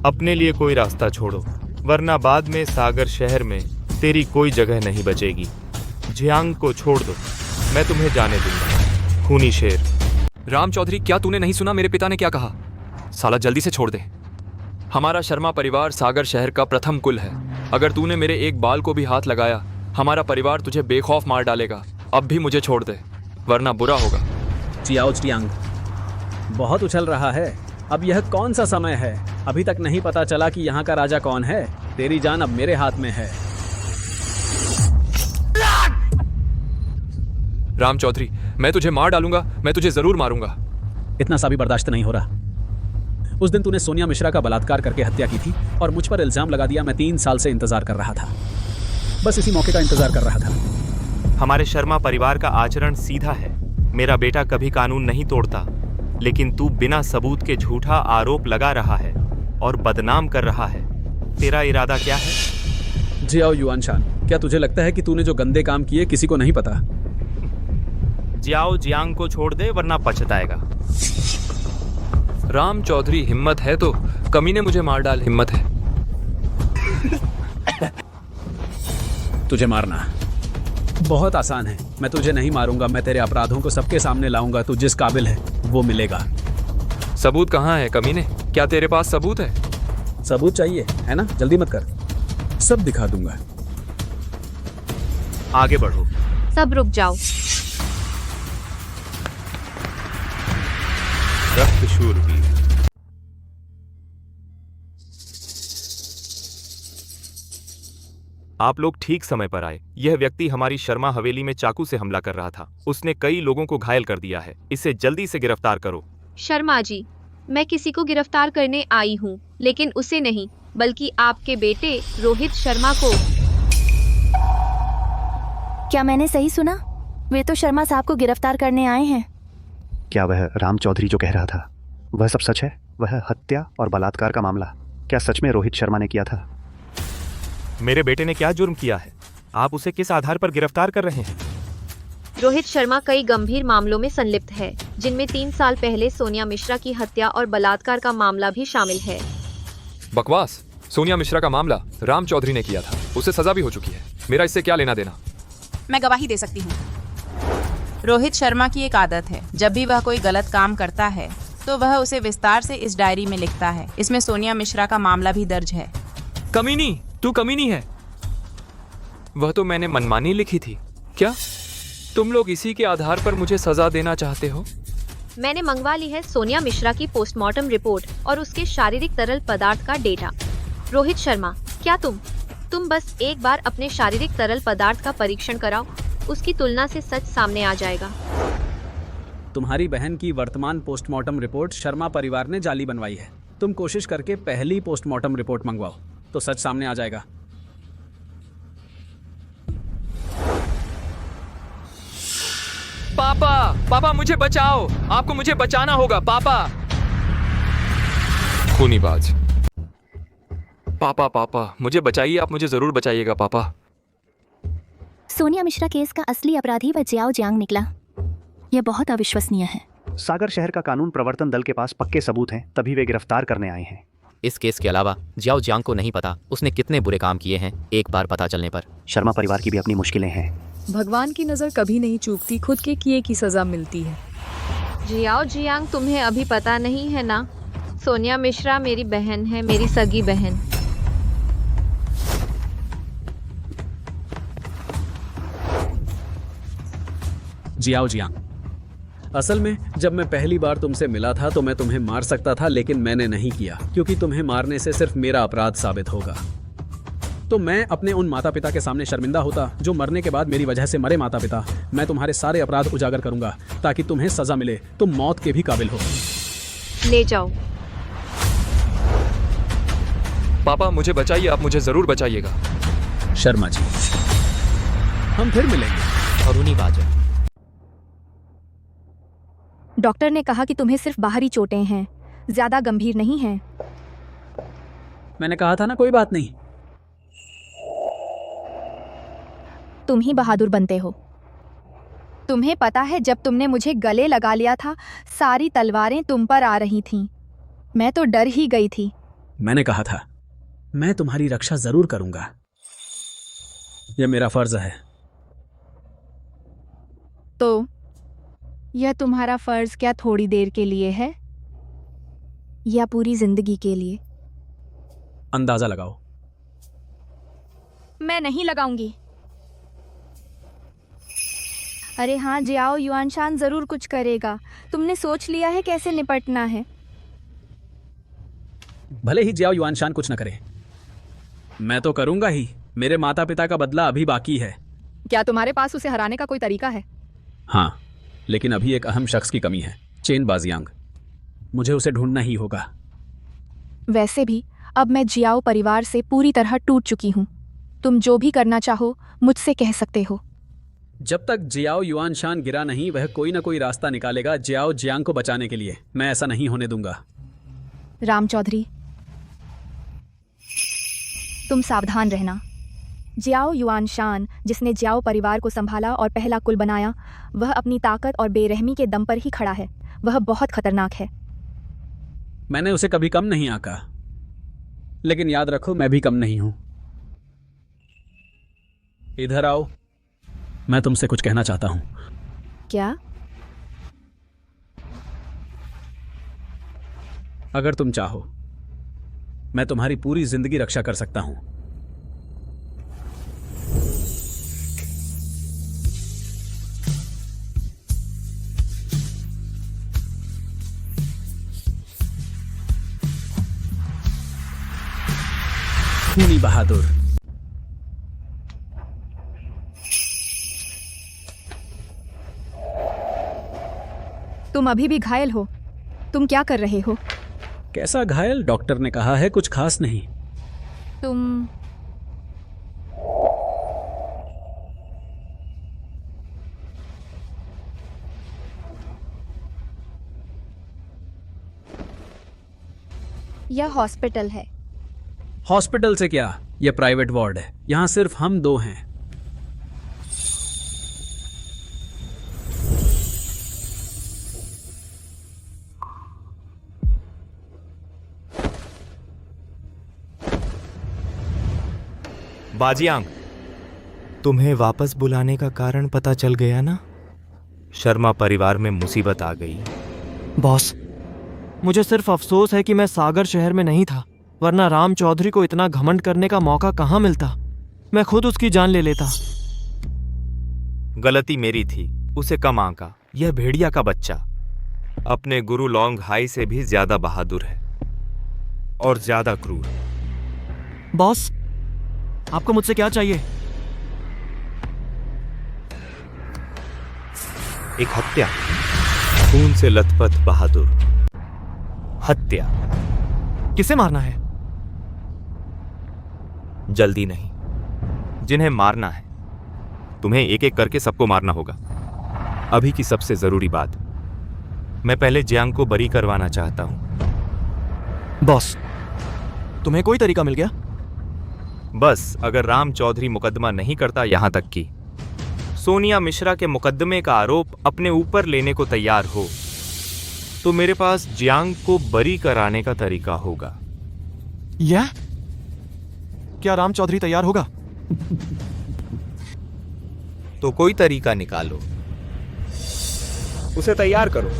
अपने लिए कोई रास्ता छोड़ो, वरना बाद में सागर शहर में तेरी कोई जगह नहीं बचेगी। जियांग को छोड़ दो, मैं तुम्हें जाने दूंगा। खूनी शेर। राम चौधरी, क्या तूने नहीं सुना मेरे पिता ने क्या कहा? साला जल्दी से छोड़ दे। हमारा शर्मा परिवार सागर शहर का प्रथम कुल है। अगर तूने मेरे एक बाल को भी हाथ लगाया, हमारा परिवार तुझे बेखौफ मार डालेगा। अब भी मुझे छोड़ दे, वरना बुरा होगा। जियाओ जियांग, बहुत उछल रहा है। अब यह कौन सा समय है? अभी तक नहीं पता चला कि यहाँ का राजा कौन है। तेरी जान अब मेरे हाथ में है। राम चौधरी, मैं तुझे मार डालूंगा, मैं तुझे जरूर मारूंगा। इतना सा भी बर्दाश्त नहीं हो रहा। उस दिन तूने सोनिया मिश्रा का बलात्कार करके हत्या की थी और मुझ पर इल्जाम लगा दिया। मैं 3 साल से इंतजार कर रहा था, बस इसी मौके का इंतजार कर रहा था। हमारे शर्मा परिवार का आचरण सीधा है। मेरा बेटा कभी कानून नहीं तोड़ता, लेकिन तू बिना सबूत के झूठा आरोप लगा रहा है और बदनाम कर रहा है। तेरा इरादा क्या है? जियाओ युआनशान, क्या तुझे लगता है कि तूने जो गंदे काम किए किसी को नहीं पता? जियाओ जियांग को छोड़ दे, वरना पछताएगा। राम चौधरी, हिम्मत है तो कमीने मुझे मार डाल। हिम्मत है तुझे मारना बहुत आसान है। मैं तुझे नहीं मारूंगा, मैं तेरे अपराधों को सबके सामने लाऊंगा। तू जिस काबिल है वो मिलेगा। सबूत कहाँ है कमीने? क्या तेरे पास सबूत है? सबूत चाहिए है ना? जल्दी मत कर, सब दिखा दूंगा। आगे बढ़ो। सब रुक जाओ। रक्त शूरवीर। आप लोग ठीक समय पर आए। यह व्यक्ति हमारी शर्मा हवेली में चाकू से हमला कर रहा था। उसने कई लोगों को घायल कर दिया है। इसे जल्दी से गिरफ्तार करो। शर्मा जी, मैं किसी को गिरफ्तार करने आई हूँ, लेकिन उसे नहीं, बल्कि आपके बेटे रोहित शर्मा को। क्या मैंने सही सुना? वे तो शर्मा साहब को गिरफ्तार करने आए हैं। क्या वह राम चौधरी जो कह रहा था वह सब सच है? वह हत्या और बलात्कार का मामला क्या सच में रोहित शर्मा ने किया था? मेरे बेटे ने क्या जुर्म किया है? आप उसे किस आधार पर गिरफ्तार कर रहे हैं? रोहित शर्मा कई गंभीर मामलों में संलिप्त है, जिनमें 3 साल पहले सोनिया मिश्रा की हत्या और बलात्कार का मामला भी शामिल है। बकवास। सोनिया मिश्रा का मामला राम चौधरी ने किया था, उसे सजा भी हो चुकी है। मेरा इससे क्या लेना देना? मैं गवाही दे सकती हूँ। रोहित शर्मा की एक आदत है, जब भी वह कोई गलत काम करता है तो वह उसे विस्तार से इस डायरी में लिखता है। इसमें सोनिया मिश्रा का मामला भी दर्ज है। कमीनी, तू कमीनी है। वह तो मैंने मनमानी लिखी थी। क्या तुम लोग इसी के आधार पर मुझे सजा देना चाहते हो? मैंने मंगवा ली है सोनिया मिश्रा की पोस्टमार्टम रिपोर्ट और उसके शारीरिक तरल पदार्थ का डेटा। रोहित शर्मा, क्या तुम बस एक बार अपने शारीरिक तरल पदार्थ का परीक्षण कराओ, उसकी तुलना से सच सामने आ जाएगा। तुम्हारी बहन की वर्तमान पोस्टमार्टम रिपोर्ट शर्मा परिवार ने जाली बनवाई है। तुम कोशिश करके पहली पोस्टमार्टम रिपोर्ट मंगवाओ तो सच सामने आ जाएगा। पापा मुझे बचाओ, आपको मुझे बचाना होगा पापा। खूनीबाज। पापा मुझे बचाइए, आप मुझे जरूर बचाइएगा पापा। सोनिया मिश्रा केस का असली अपराधी वह जियाओ जियांग निकला। यह बहुत अविश्वसनीय है। सागर शहर का कानून प्रवर्तन दल के पास पक्के सबूत हैं, तभी वे गिरफ्तार करने आए हैं। इस केस के अलावा जियाओ जियांग को नहीं पता उसने कितने बुरे काम किए हैं एक बार पता चलने पर। शर्मा परिवार की भी अपनी मुश्किलें हैं। भगवान की नज़र कभी नहीं चूकती, खुद के किए की सजा मिलती है। जियाओ जियांग, तुम्हें अभी पता नहीं है ना, सोनिया मिश्रा मेरी बहन है, मेरी सगी बहन। जियाओ जियांग, असल में जब मैं पहली बार तुमसे मिला था तो मैं तुम्हें मार सकता था, लेकिन मैंने नहीं किया क्योंकि तुम्हें मारने से सिर्फ मेरा अपराध साबित होगा। तो मैं अपने उन माता पिता के सामने शर्मिंदा होता जो मरने के बाद मेरी वजह से मरे माता पिता। मैं तुम्हारे सारे अपराध उजागर करूंगा ताकि तुम्हें सजा मिले, तुम मौत के भी काबिल हो। ले जाओ। पापा मुझे बचाइए, आप मुझे जरूर बचाइएगा। शर्मा जी, हम फिर मिलेंगे। अरुणी बाजा। डॉक्टर ने कहा कि तुम्हें सिर्फ बाहरी चोटें हैं, ज्यादा गंभीर नहीं हैं। मैंने कहा था ना, कोई बात नहीं। तुम ही बहादुर बनते हो। तुम्हें पता है जब तुमने मुझे गले लगा लिया था, सारी तलवारें तुम पर आ रही थीं। मैं तो डर ही गई थी। मैंने कहा था मैं तुम्हारी रक्षा जरूर करूंगा, यह मेरा फर्ज है। तो यह तुम्हारा फर्ज क्या थोड़ी देर के लिए है या पूरी जिंदगी के लिए? अंदाजा लगाओ। मैं नहीं लगाऊंगी। अरे हाँ, जियाओ युआनशान जरूर कुछ करेगा। तुमने सोच लिया है कैसे निपटना है? भले ही जियाओ युआनशान कुछ न करे, मैं तो करूंगा ही। मेरे माता पिता का बदला अभी बाकी है। क्या तुम्हारे पास उसे हराने का कोई तरीका है? हाँ, लेकिन अभी एक अहम शख्स की कमी है, चेन बाजियांग। मुझे उसे ढूंढना ही होगा। वैसे भी अब मैं जियाओ परिवार से पूरी तरह टूट चुकी हूँ। तुम जो भी करना चाहो मुझसे कह सकते हो। जब तक जियाओ युआनशान गिरा नहीं, वह कोई ना कोई रास्ता निकालेगा जियाओ जियांग को बचाने के लिए। मैं ऐसा नहीं होने दूंगा। राम चौधरी, तुम सावधान रहना। जियाओ युआनशान, जिसने जियाओ परिवार को संभाला और पहला कुल बनाया, वह अपनी ताकत और बेरहमी के दम पर ही खड़ा है। वह बहुत खतरनाक है। मैंने उसे कभी कम नहीं आंका, लेकिन याद रखो मैं भी कम नहीं हूं। इधर आओ, मैं तुमसे कुछ कहना चाहता हूं। क्या? अगर तुम चाहो मैं तुम्हारी पूरी जिंदगी रक्षा कर सकता हूं। खूनी बहादुर। तुम अभी भी घायल हो। तुम क्या कर रहे हो? कैसा घायल? डॉक्टर ने कहा है कुछ खास नहीं। तुम यह हॉस्पिटल है। हॉस्पिटल से क्या, यह प्राइवेट वार्ड है। यहां सिर्फ हम दो हैं। बाजियांग, तुम्हें वापस बुलाने का कारण पता चल गया ना? शर्मा परिवार में मुसीबत आ गई। बॉस, मुझे सिर्फ अफसोस है कि मैं सागर शहर में नहीं था, वरना राम चौधरी को इतना घमंड करने का मौका कहां मिलता। मैं खुद उसकी जान ले लेता। गलती मेरी थी, उसे कम आंका। यह भेड़िया का बच्चा अपने गुरु लॉन्ग हाई से भी ज्यादा बहादुर है और ज्यादा क्रूर। बॉस, आपको मुझसे क्या चाहिए? एक हत्या, खून से लथपथ बहादुर हत्या। किसे मारना है? जल्दी नहीं, जिन्हें मारना है तुम्हें एक एक करके सबको मारना होगा। अभी की सबसे जरूरी बात, मैं पहले जियांग को बरी करवाना चाहता हूं। बॉस, तुम्हें कोई तरीका मिल गया? बस अगर राम चौधरी मुकदमा नहीं करता, यहां तक कि सोनिया मिश्रा के मुकदमे का आरोप अपने ऊपर लेने को तैयार हो, तो मेरे पास जियांग को बरी कराने का तरीका होगा। यह क्या राम चौधरी तैयार होगा? तो कोई तरीका निकालो, उसे तैयार करो।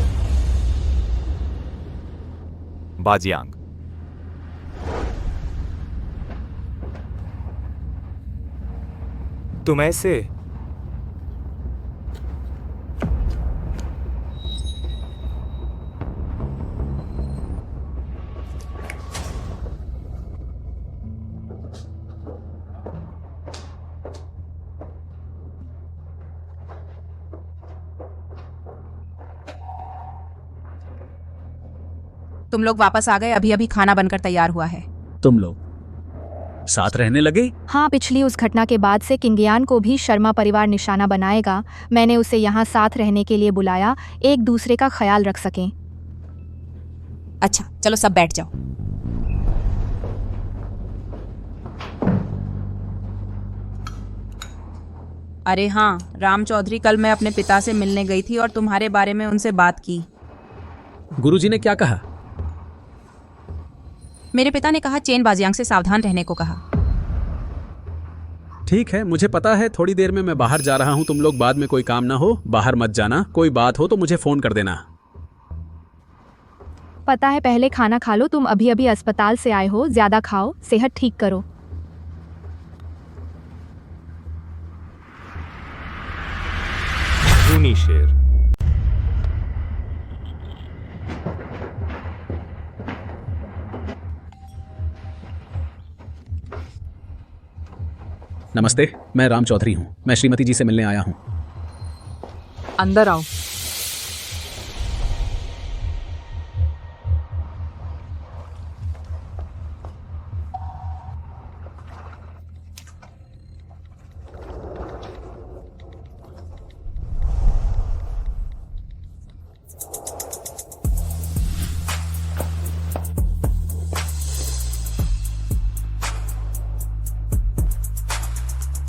बाजियांग, तुम ऐसे तुम लोग वापस आ गए, अभी अभी खाना बनकर तैयार हुआ है। तुम लोग साथ रहने लगे? हाँ, पिछली उस घटना के बाद से किंगयान को भी शर्मा परिवार निशाना बनाएगा। मैंने उसे यहाँ साथ रहने के लिए बुलाया, एक दूसरे का ख्याल रख सकें। अच्छा चलो सब बैठ जाओ। अरे हाँ राम चौधरी, कल मैं अपने पिता से मिलने गई थी और तुम्हारे बारे में उनसे बात की। गुरुजी ने क्या कहा? मेरे पिता ने कहा चेन बाजियांग से सावधान रहने को कहा। ठीक है, मुझे पता है। थोड़ी देर में मैं बाहर जा रहा हूँ, तुम लोग बाद में कोई काम ना हो बाहर मत जाना। कोई बात हो तो मुझे फोन कर देना। पता है, पहले खाना खा लो। तुम अभी अभी अस्पताल से आए हो, ज्यादा खाओ, सेहत ठीक करो। खूनी शेर। नमस्ते, मैं राम चौधरी हूँ। मैं श्रीमती जी से मिलने आया हूँ। अंदर आओ।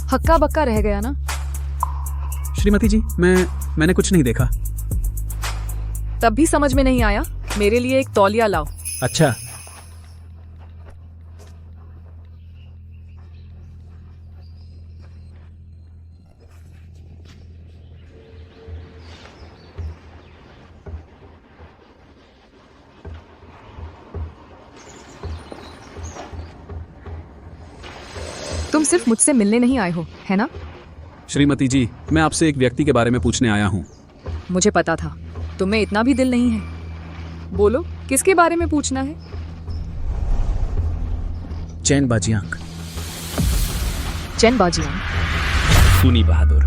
हक्का बक्का रह गया ना? श्रीमती जी, मैंने कुछ नहीं देखा। तब भी समझ में नहीं आया? मेरे लिए एक तौलिया लाओ। अच्छा। तुम सिर्फ मुझसे मिलने नहीं आए हो, है ना? श्रीमती जी, मैं आपसे एक व्यक्ति के बारे में पूछने आया हूँ। मुझे पता था, तुम्हें इतना भी दिल नहीं है। बोलो, किसके बारे में पूछना है? चैन बाजियांग। चैन बाजियांग? खूनी बहादुर।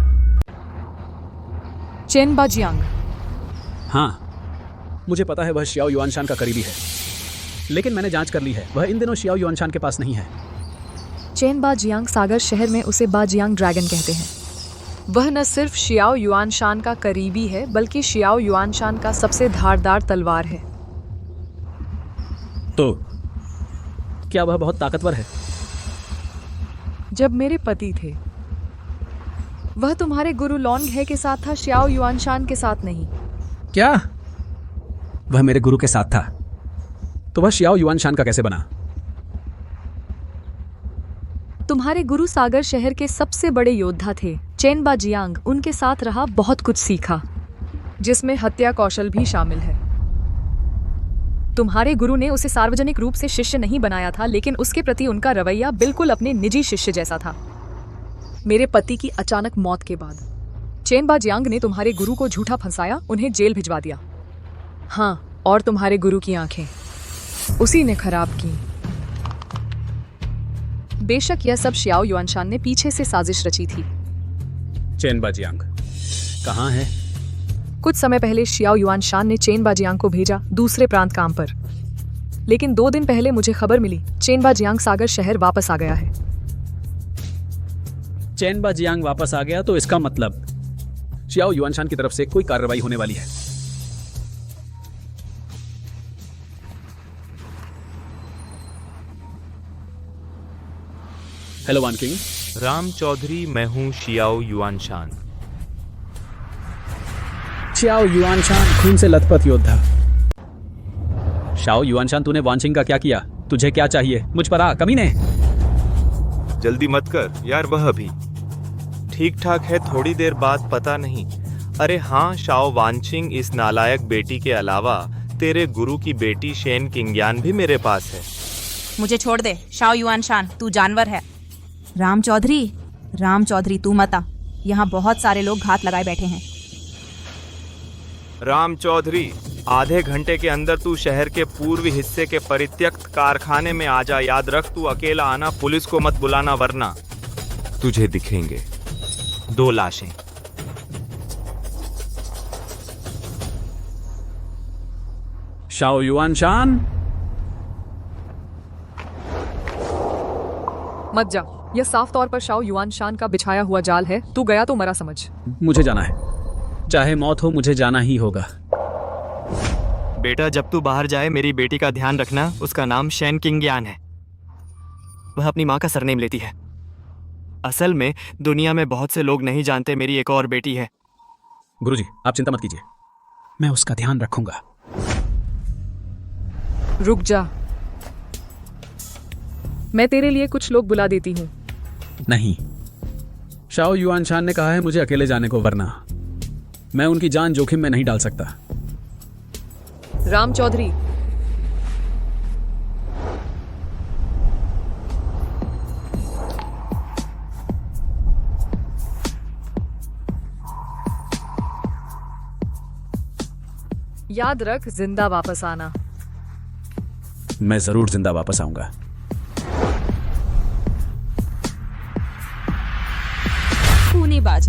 चैन बाजियांग? हाँ, मुझे पता है वह शियाओ युआनशान का करीबी है, लेकिन मैंने जांच कर ली है, वह इन दिनों शियाओ युआनशान के पास नहीं है। चैन बाजियांग सागर शहर में उसे बाजियांग ड्रैगन कहते हैं। वह न सिर्फ शियाओ युआनशान का करीबी है, बल्कि शियाओ युआनशान का सबसे धारदार तलवार है। तो क्या वह बहुत ताकतवर है? जब मेरे पति थे, वह तुम्हारे गुरु लॉन्ग है के साथ था, शियाओ युआनशान के साथ नहीं। क्या? वह मेरे गुरु के साथ था, तो वह शियाओ युआनशान का कैसे बना? तुम्हारे गुरु सागर शहर के सबसे बड़े योद्धा थे। चैन बाजियांग उनके साथ रहा, बहुत कुछ सीखा, जिसमें हत्या कौशल भी शामिल है। तुम्हारे गुरु ने उसे सार्वजनिक रूप से शिष्य नहीं बनाया था, लेकिन उसके प्रति उनका रवैया बिल्कुल अपने निजी शिष्य जैसा था। मेरे पति की अचानक मौत के बाद चैन बाजियांग ने तुम्हारे गुरु को झूठा फंसाया, उन्हें जेल भिजवा दिया। हाँ, और तुम्हारे गुरु की आंखें उसी ने खराब की। बेशक यह सब शियाओ युआनशान ने पीछे से साजिश रची थी। चैन बाजियांग कहाँ है? कुछ समय पहले शियाओ युआनशान ने चैन बाजियांग को भेजा दूसरे प्रांत काम पर, लेकिन 2 दिन पहले मुझे खबर मिली चैन बाजियांग सागर शहर वापस आ गया है। चैन बाजियांग वापस आ गया तो इसका मतलब शियाओ युआनशान की तरफ से कोई कार्रवाई होने वाली है। हेलो वान किंग। राम चौधरी, मैं हूँ शियाओ युआनशान। शियाओ युआनशान, खून से लथपथ योद्धा। शियाओ युआनशान, तूने वान सिंह का क्या किया? तुझे क्या चाहिए? मुझ पर आ कमीने। जल्दी मत कर यार, वह भी ठीक ठाक है, थोड़ी देर बाद पता नहीं। अरे हाँ, शाओ वानचिंग, इस नालायक बेटी के अलावा तेरे गुरु की बेटी शेन किंगयान भी मेरे पास है। मुझे छोड़ दे शाओ युआनशान, तू जानवर है। राम चौधरी तू मत आ, यहाँ बहुत सारे लोग घात लगाए बैठे हैं। राम चौधरी, आधे घंटे के अंदर तू शहर के पूर्वी हिस्से के परित्यक्त कारखाने में आ जा। याद रख, तू अकेला आना, पुलिस को मत बुलाना, वरना तुझे दिखेंगे 2 लाशें। शाओ युआनशान, मत जा। यह साफ तौर पर शाओ युआन शान का बिछाया हुआ जाल है। तू गया तो मरा समझ। मुझे जाना है, चाहे मौत हो मुझे जाना ही होगा। बेटा, जब तू बाहर जाए मेरी बेटी का ध्यान रखना। उसका नाम शैन किंगयान है। वह अपनी माँ का सरनेम लेती है। असल में दुनिया में बहुत से लोग नहीं जानते मेरी एक और बेटी है। गुरुजी, आप चिंता मत कीजिए, मैं उसका ध्यान रखूंगा। रुक जा, मैं तेरे लिए कुछ लोग बुला देती हूँ। नहीं, शाओ युआनशान ने कहा है मुझे अकेले जाने को, वरना मैं उनकी जान जोखिम में नहीं डाल सकता। राम चौधरी, याद रख, जिंदा वापस आना। मैं जरूर जिंदा वापस आऊंगा। खूनीबाज।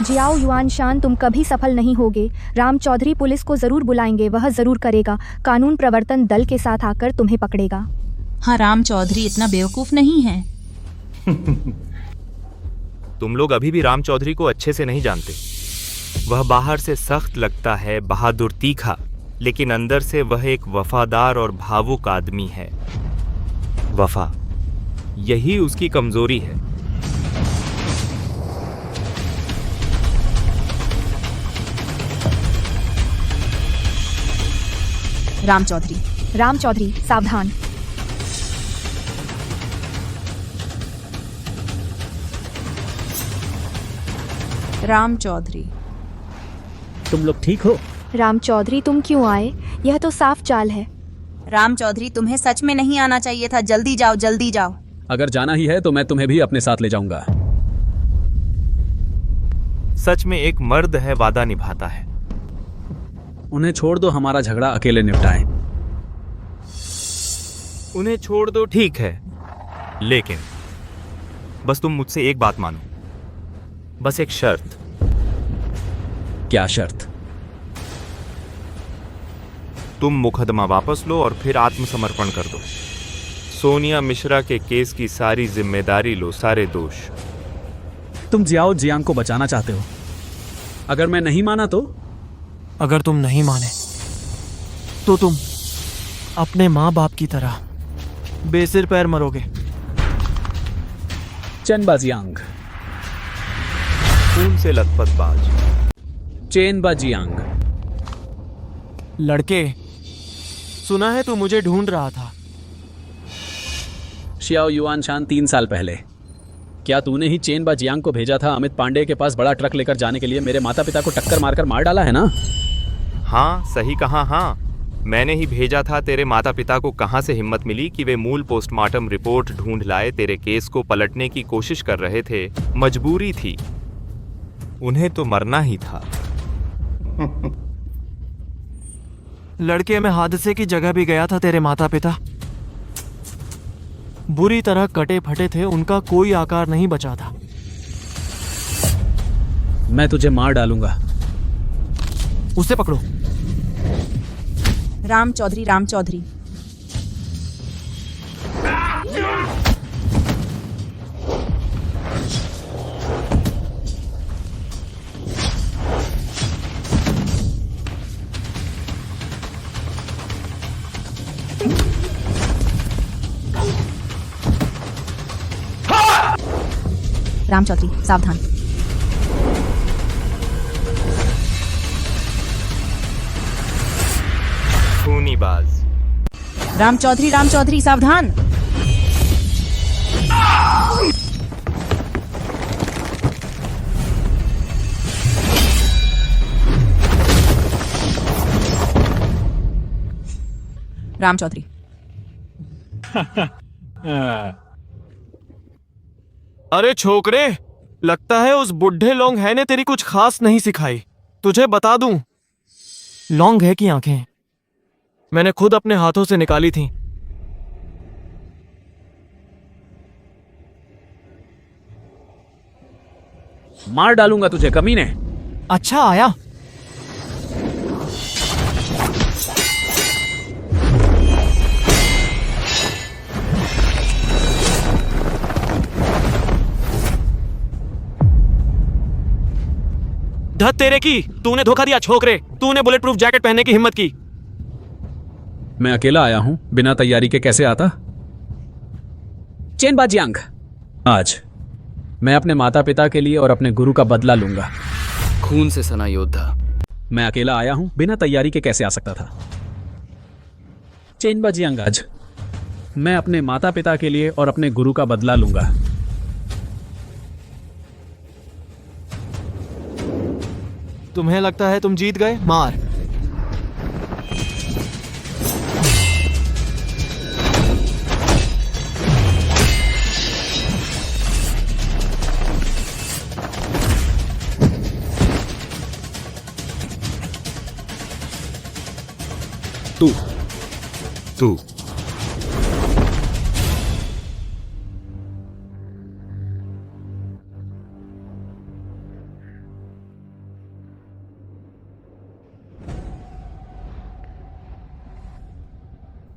जियाओ युआनशान, तुम कभी सफल नहीं होगे। राम चौधरी पुलिस को जरूर बुलाएंगे, वह जरूर करेगा। कानून प्रवर्तन दल के साथ आकर तुम्हें पकड़ेगा। हाँ, राम चौधरी इतना बेवकूफ नहीं है। तुम लोग अभी भी राम चौधरी को अच्छे से नहीं जानते। वह बाहर से सख्त लगता है, बहादुर, तीखा, लेकिन अंदर से वह एक वफादार और भावुक आदमी है। वफा, यही उसकी कमजोरी है। राम चौधरी, राम चौधरी, सावधान। राम चौधरी, तुम लोग ठीक हो? राम चौधरी, तुम क्यों आए? यह तो साफ चाल है। राम चौधरी, तुम्हें सच में नहीं आना चाहिए था। जल्दी जाओ, जल्दी जाओ। अगर जाना ही है तो मैं तुम्हें भी अपने साथ ले जाऊंगा। सच में एक मर्द है, वादा निभाता है। उन्हें छोड़ दो, हमारा झगड़ा अकेले निपटाएं। उन्हें छोड़ दो, ठीक है, लेकिन बस तुम मुझसे एक बात मानो, बस एक शर्त। क्या शर्त? तुम मुकदमा वापस लो और फिर आत्मसमर्पण कर दो। सोनिया मिश्रा के केस की सारी जिम्मेदारी लो, सारे दोष। तुम जियाओ जियांग को बचाना चाहते हो। अगर मैं नहीं माना तो? अगर तुम नहीं माने तो तुम अपने माँ बाप की तरह बेसिर पैर मरोगे। चेनबा जियांग, खून से लथपथ बाज। चेनबा जियांग। लड़के, सुना है तू मुझे ढूंढ रहा था। शियाओ युआनशान, 3 साल पहले क्या तूने ही चेनबा जियांग को भेजा था अमित पांडे के पास बड़ा ट्रक लेकर जाने के लिए? मेरे माता पिता को टक्कर मारकर मार डाला है ना? हाँ, सही कहा। हाँ, मैंने ही भेजा था। तेरे माता पिता को कहाँ से हिम्मत मिली कि वे मूल पोस्टमार्टम रिपोर्ट ढूंढ लाए? तेरे केस को पलटने की कोशिश कर रहे थे, मजबूरी थी। उन्हें तो मरना ही था। लड़के, मैं हादसे की जगह भी गया था। तेरे माता पिता बुरी तरह कटे फटे थे, उनका कोई आकार नहीं बचा था। मैं तुझे मार डालूंगा। उसे पकड़ो। राम चौधरी, राम चौधरी। राम चौधरी, सावधान। खूनीबाज। राम चौधरी, राम चौधरी, सावधान। राम चौधरी। अरे छोकरे, लगता है उस बुढ़े लौंग है ने तेरी कुछ खास नहीं सिखाई। तुझे बता दूं, लौंग है की आंखें मैंने खुद अपने हाथों से निकाली थी। मार डालूंगा तुझे, कमीने। अच्छा आया। धत तेरे की, तूने धोखा दिया छोकरे। तूने बुलेट प्रूफ जैकेट पहनने की हिम्मत की। मैं अकेला आया हूं, बिना तैयारी के कैसे आता? चेन बाजियांग, आज मैं अपने माता पिता के लिए और अपने गुरु का बदला लूंगा। खून से सना योद्धा। मैं अकेला आया हूं, बिना तैयारी के कैसे आ सकता था? चेन बाजियांग, आज मैं अपने माता पिता के लिए और अपने गुरु का बदला लूंगा। तुम्हें लगता है तुम जीत गए? मार। तू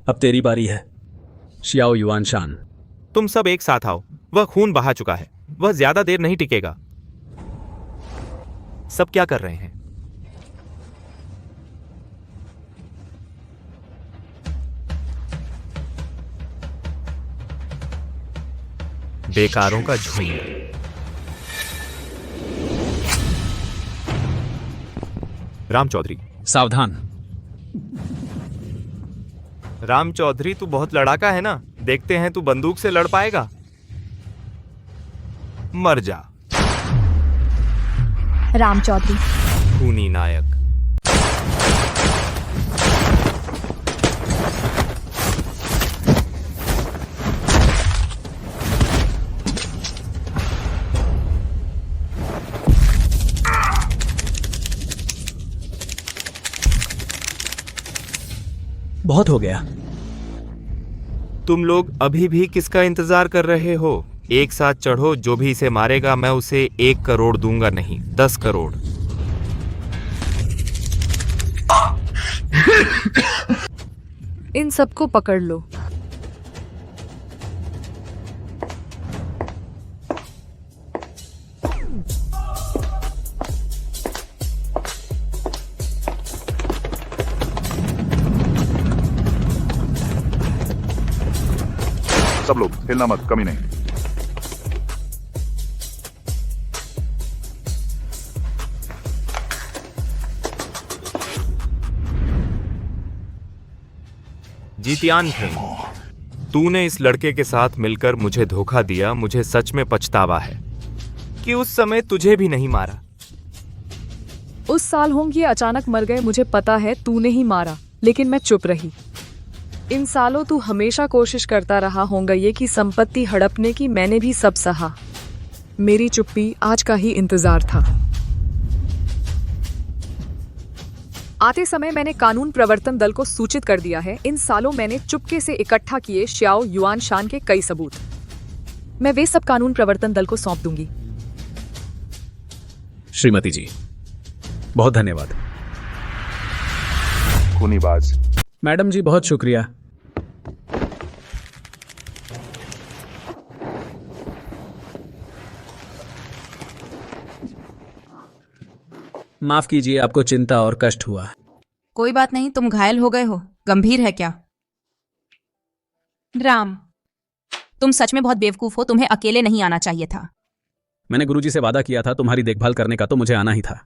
अब तेरी बारी है, शियाओ युआनशान। तुम सब एक साथ आओ। वह खून बहा चुका है, वह ज्यादा देर नहीं टिकेगा। सब क्या कर रहे हैं? बेकारों का झुंड। राम चौधरी, सावधान। राम चौधरी, तू बहुत लड़ाका है ना? देखते हैं तू बंदूक से लड़ पाएगा। मर जा राम चौधरी। खूनी नायक। बहुत हो गया। तुम लोग अभी भी किसका इंतजार कर रहे हो? एक साथ चढ़ो, जो भी इसे मारेगा मैं उसे 1 करोड़ दूंगा, नहीं 10 करोड़। इन सबको पकड़ लो। सब लोग हिलना मत, कमी नहीं। जीतियान थे, तूने इस लड़के के साथ मिलकर मुझे धोखा दिया। मुझे सच में पछतावा है कि उस समय तुझे भी नहीं मारा। उस साल होंग ये अचानक मर गए, मुझे पता है तूने ही मारा, लेकिन मैं चुप रही। इन सालों तू हमेशा कोशिश करता रहा होगा ये की संपत्ति हड़पने की, मैंने भी सब सहा। मेरी चुप्पी आज का ही इंतजार था। आते समय मैंने कानून प्रवर्तन दल को सूचित कर दिया है। इन सालों मैंने चुपके से इकट्ठा किए शियाओ युआनशान के कई सबूत। मैं वे सब कानून प्रवर्तन दल को सौंप दूंगी। श्रीमती जी, बहुत धन्यवाद। खूनी बाज। मैडम जी, बहुत शुक्रिया। माफ कीजिए, आपको चिंता और कष्ट हुआ। कोई बात नहीं, तुम घायल हो गए हो। गंभीर है क्या? राम, तुम सच में बहुत बेवकूफ हो। तुम्हें अकेले नहीं आना चाहिए था। मैंने गुरुजी से वादा किया था तुम्हारी देखभाल करने का, तो मुझे आना ही था।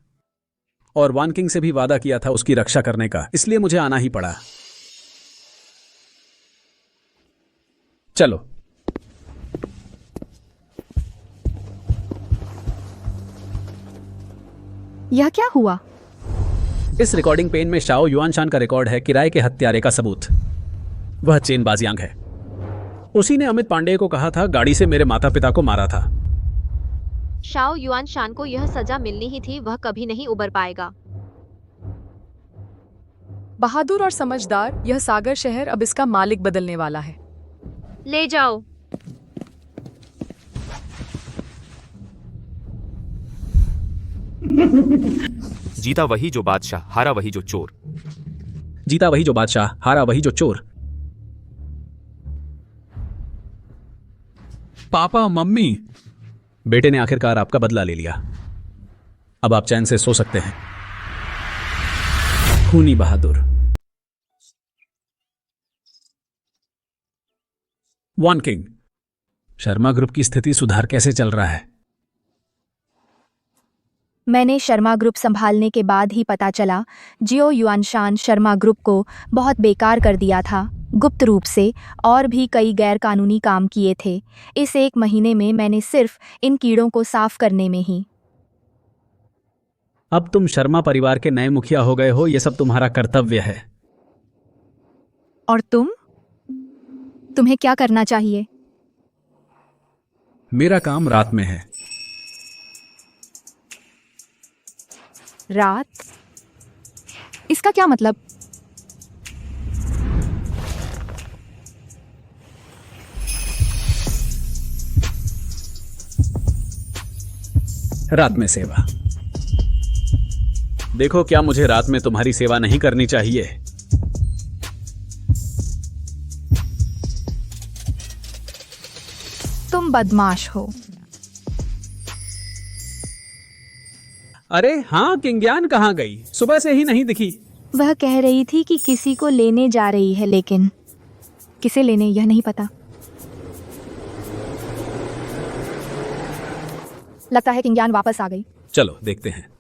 और वान किंग से भी वादा किया था उसकी रक्षा करने का, इसलिए मुझे आना ही पड़ा। चलो। यह क्या हुआ? इस रिकॉर्डिंग पेन में शाओ युआनशान का रिकॉर्ड है, किराए के हत्यारे का सबूत। वह चेन बाजियांग है। उसी ने अमित पांडे को कहा था गाड़ी से मेरे माता पिता को मारा था। शाओ युआनशान को यह सजा मिलनी ही थी, वह कभी नहीं उबर पाएगा। बहादुर और समझदार यह सागर शहर अब इसका मालिक बदलने वाला है। ले जाओ। जीता वही जो बादशाह, हारा वही जो चोर। जीता वही जो बादशाह, हारा वही जो चोर। पापा, मम्मी, बेटे ने आखिरकार आपका बदला ले लिया। अब आप चैन से सो सकते हैं। खूनी बहादुर। वन किंग, शर्मा ग्रुप की स्थिति सुधार कैसे चल रहा है? मैंने शर्मा ग्रुप संभालने के बाद ही पता चला जियो युआनशान शर्मा ग्रुप को बहुत बेकार कर दिया था। गुप्त रूप से और भी कई गैर कानूनी काम किए थे। इस 1 महीने में मैंने सिर्फ इन कीड़ों को साफ करने में ही। अब तुम शर्मा परिवार के नए मुखिया हो गए हो, यह सब तुम्हारा कर्तव्य है। और तुम्हें क्या करना चाहिए? मेरा काम रात में है। रात? इसका क्या मतलब? रात में सेवा। देखो, क्या मुझे रात में तुम्हारी सेवा नहीं करनी चाहिए? तुम बदमाश हो। अरे हाँ, किंग्यान कहाँ गई? सुबह से ही नहीं दिखी। वह कह रही थी कि किसी को लेने जा रही है, लेकिन किसे लेने यह नहीं पता। लगता है किंग्यान वापस आ गई। चलो देखते हैं।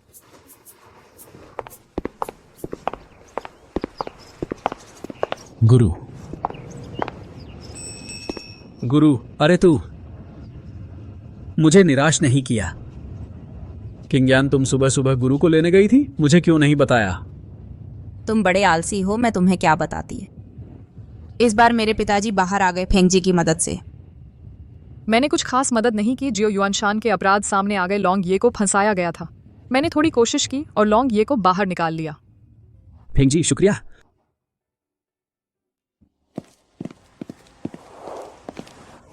गुरु, अरे तू मुझे निराश नहीं किया। किंग्यान, तुम सुबह सुबह गुरु को लेने गई थी, मुझे क्यों नहीं बताया? तुम बड़े आलसी हो, मैं तुम्हें क्या बताती है। इस बार मेरे पिताजी बाहर आ गए फेंग जी की मदद से। मैंने कुछ खास मदद नहीं की। जियो युआनशान के अपराध सामने आ गए। लॉन्ग ये को फंसाया गया था। मैंने थोड़ी कोशिश की और लॉन्ग ये को बाहर निकाल लिया। फेंग जी, शुक्रिया।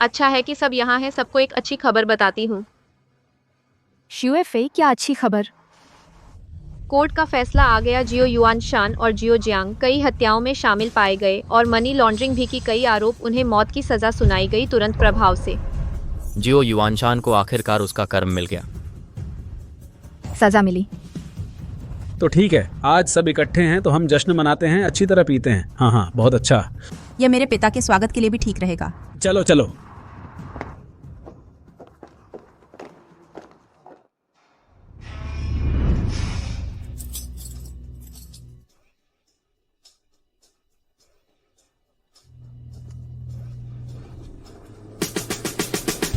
अच्छा है कि सब यहाँ हैं। सबको एक अच्छी खबर बताती हूँ। शुएफे, क्या अच्छी खबर? कोर्ट का फैसला आ गया। जियो युआनशान और जियो जियांग कई हत्याओं में शामिल पाए गए और मनी लॉन्ड्रिंग भी की कई आरोप। उन्हें मौत की सजा सुनाई गई तुरंत प्रभाव से। जियो युआनशान को आखिरकार उसका कर्म मिल गया। सजा मिली तो ठीक है, आज सब इकट्ठे हैं तो हम जश्न मनाते हैं, अच्छी तरह पीते हैं। हाँ हाँ, बहुत अच्छा। यह मेरे पिता के स्वागत के लिए भी ठीक रहेगा। चलो चलो।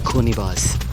खूनी बाज।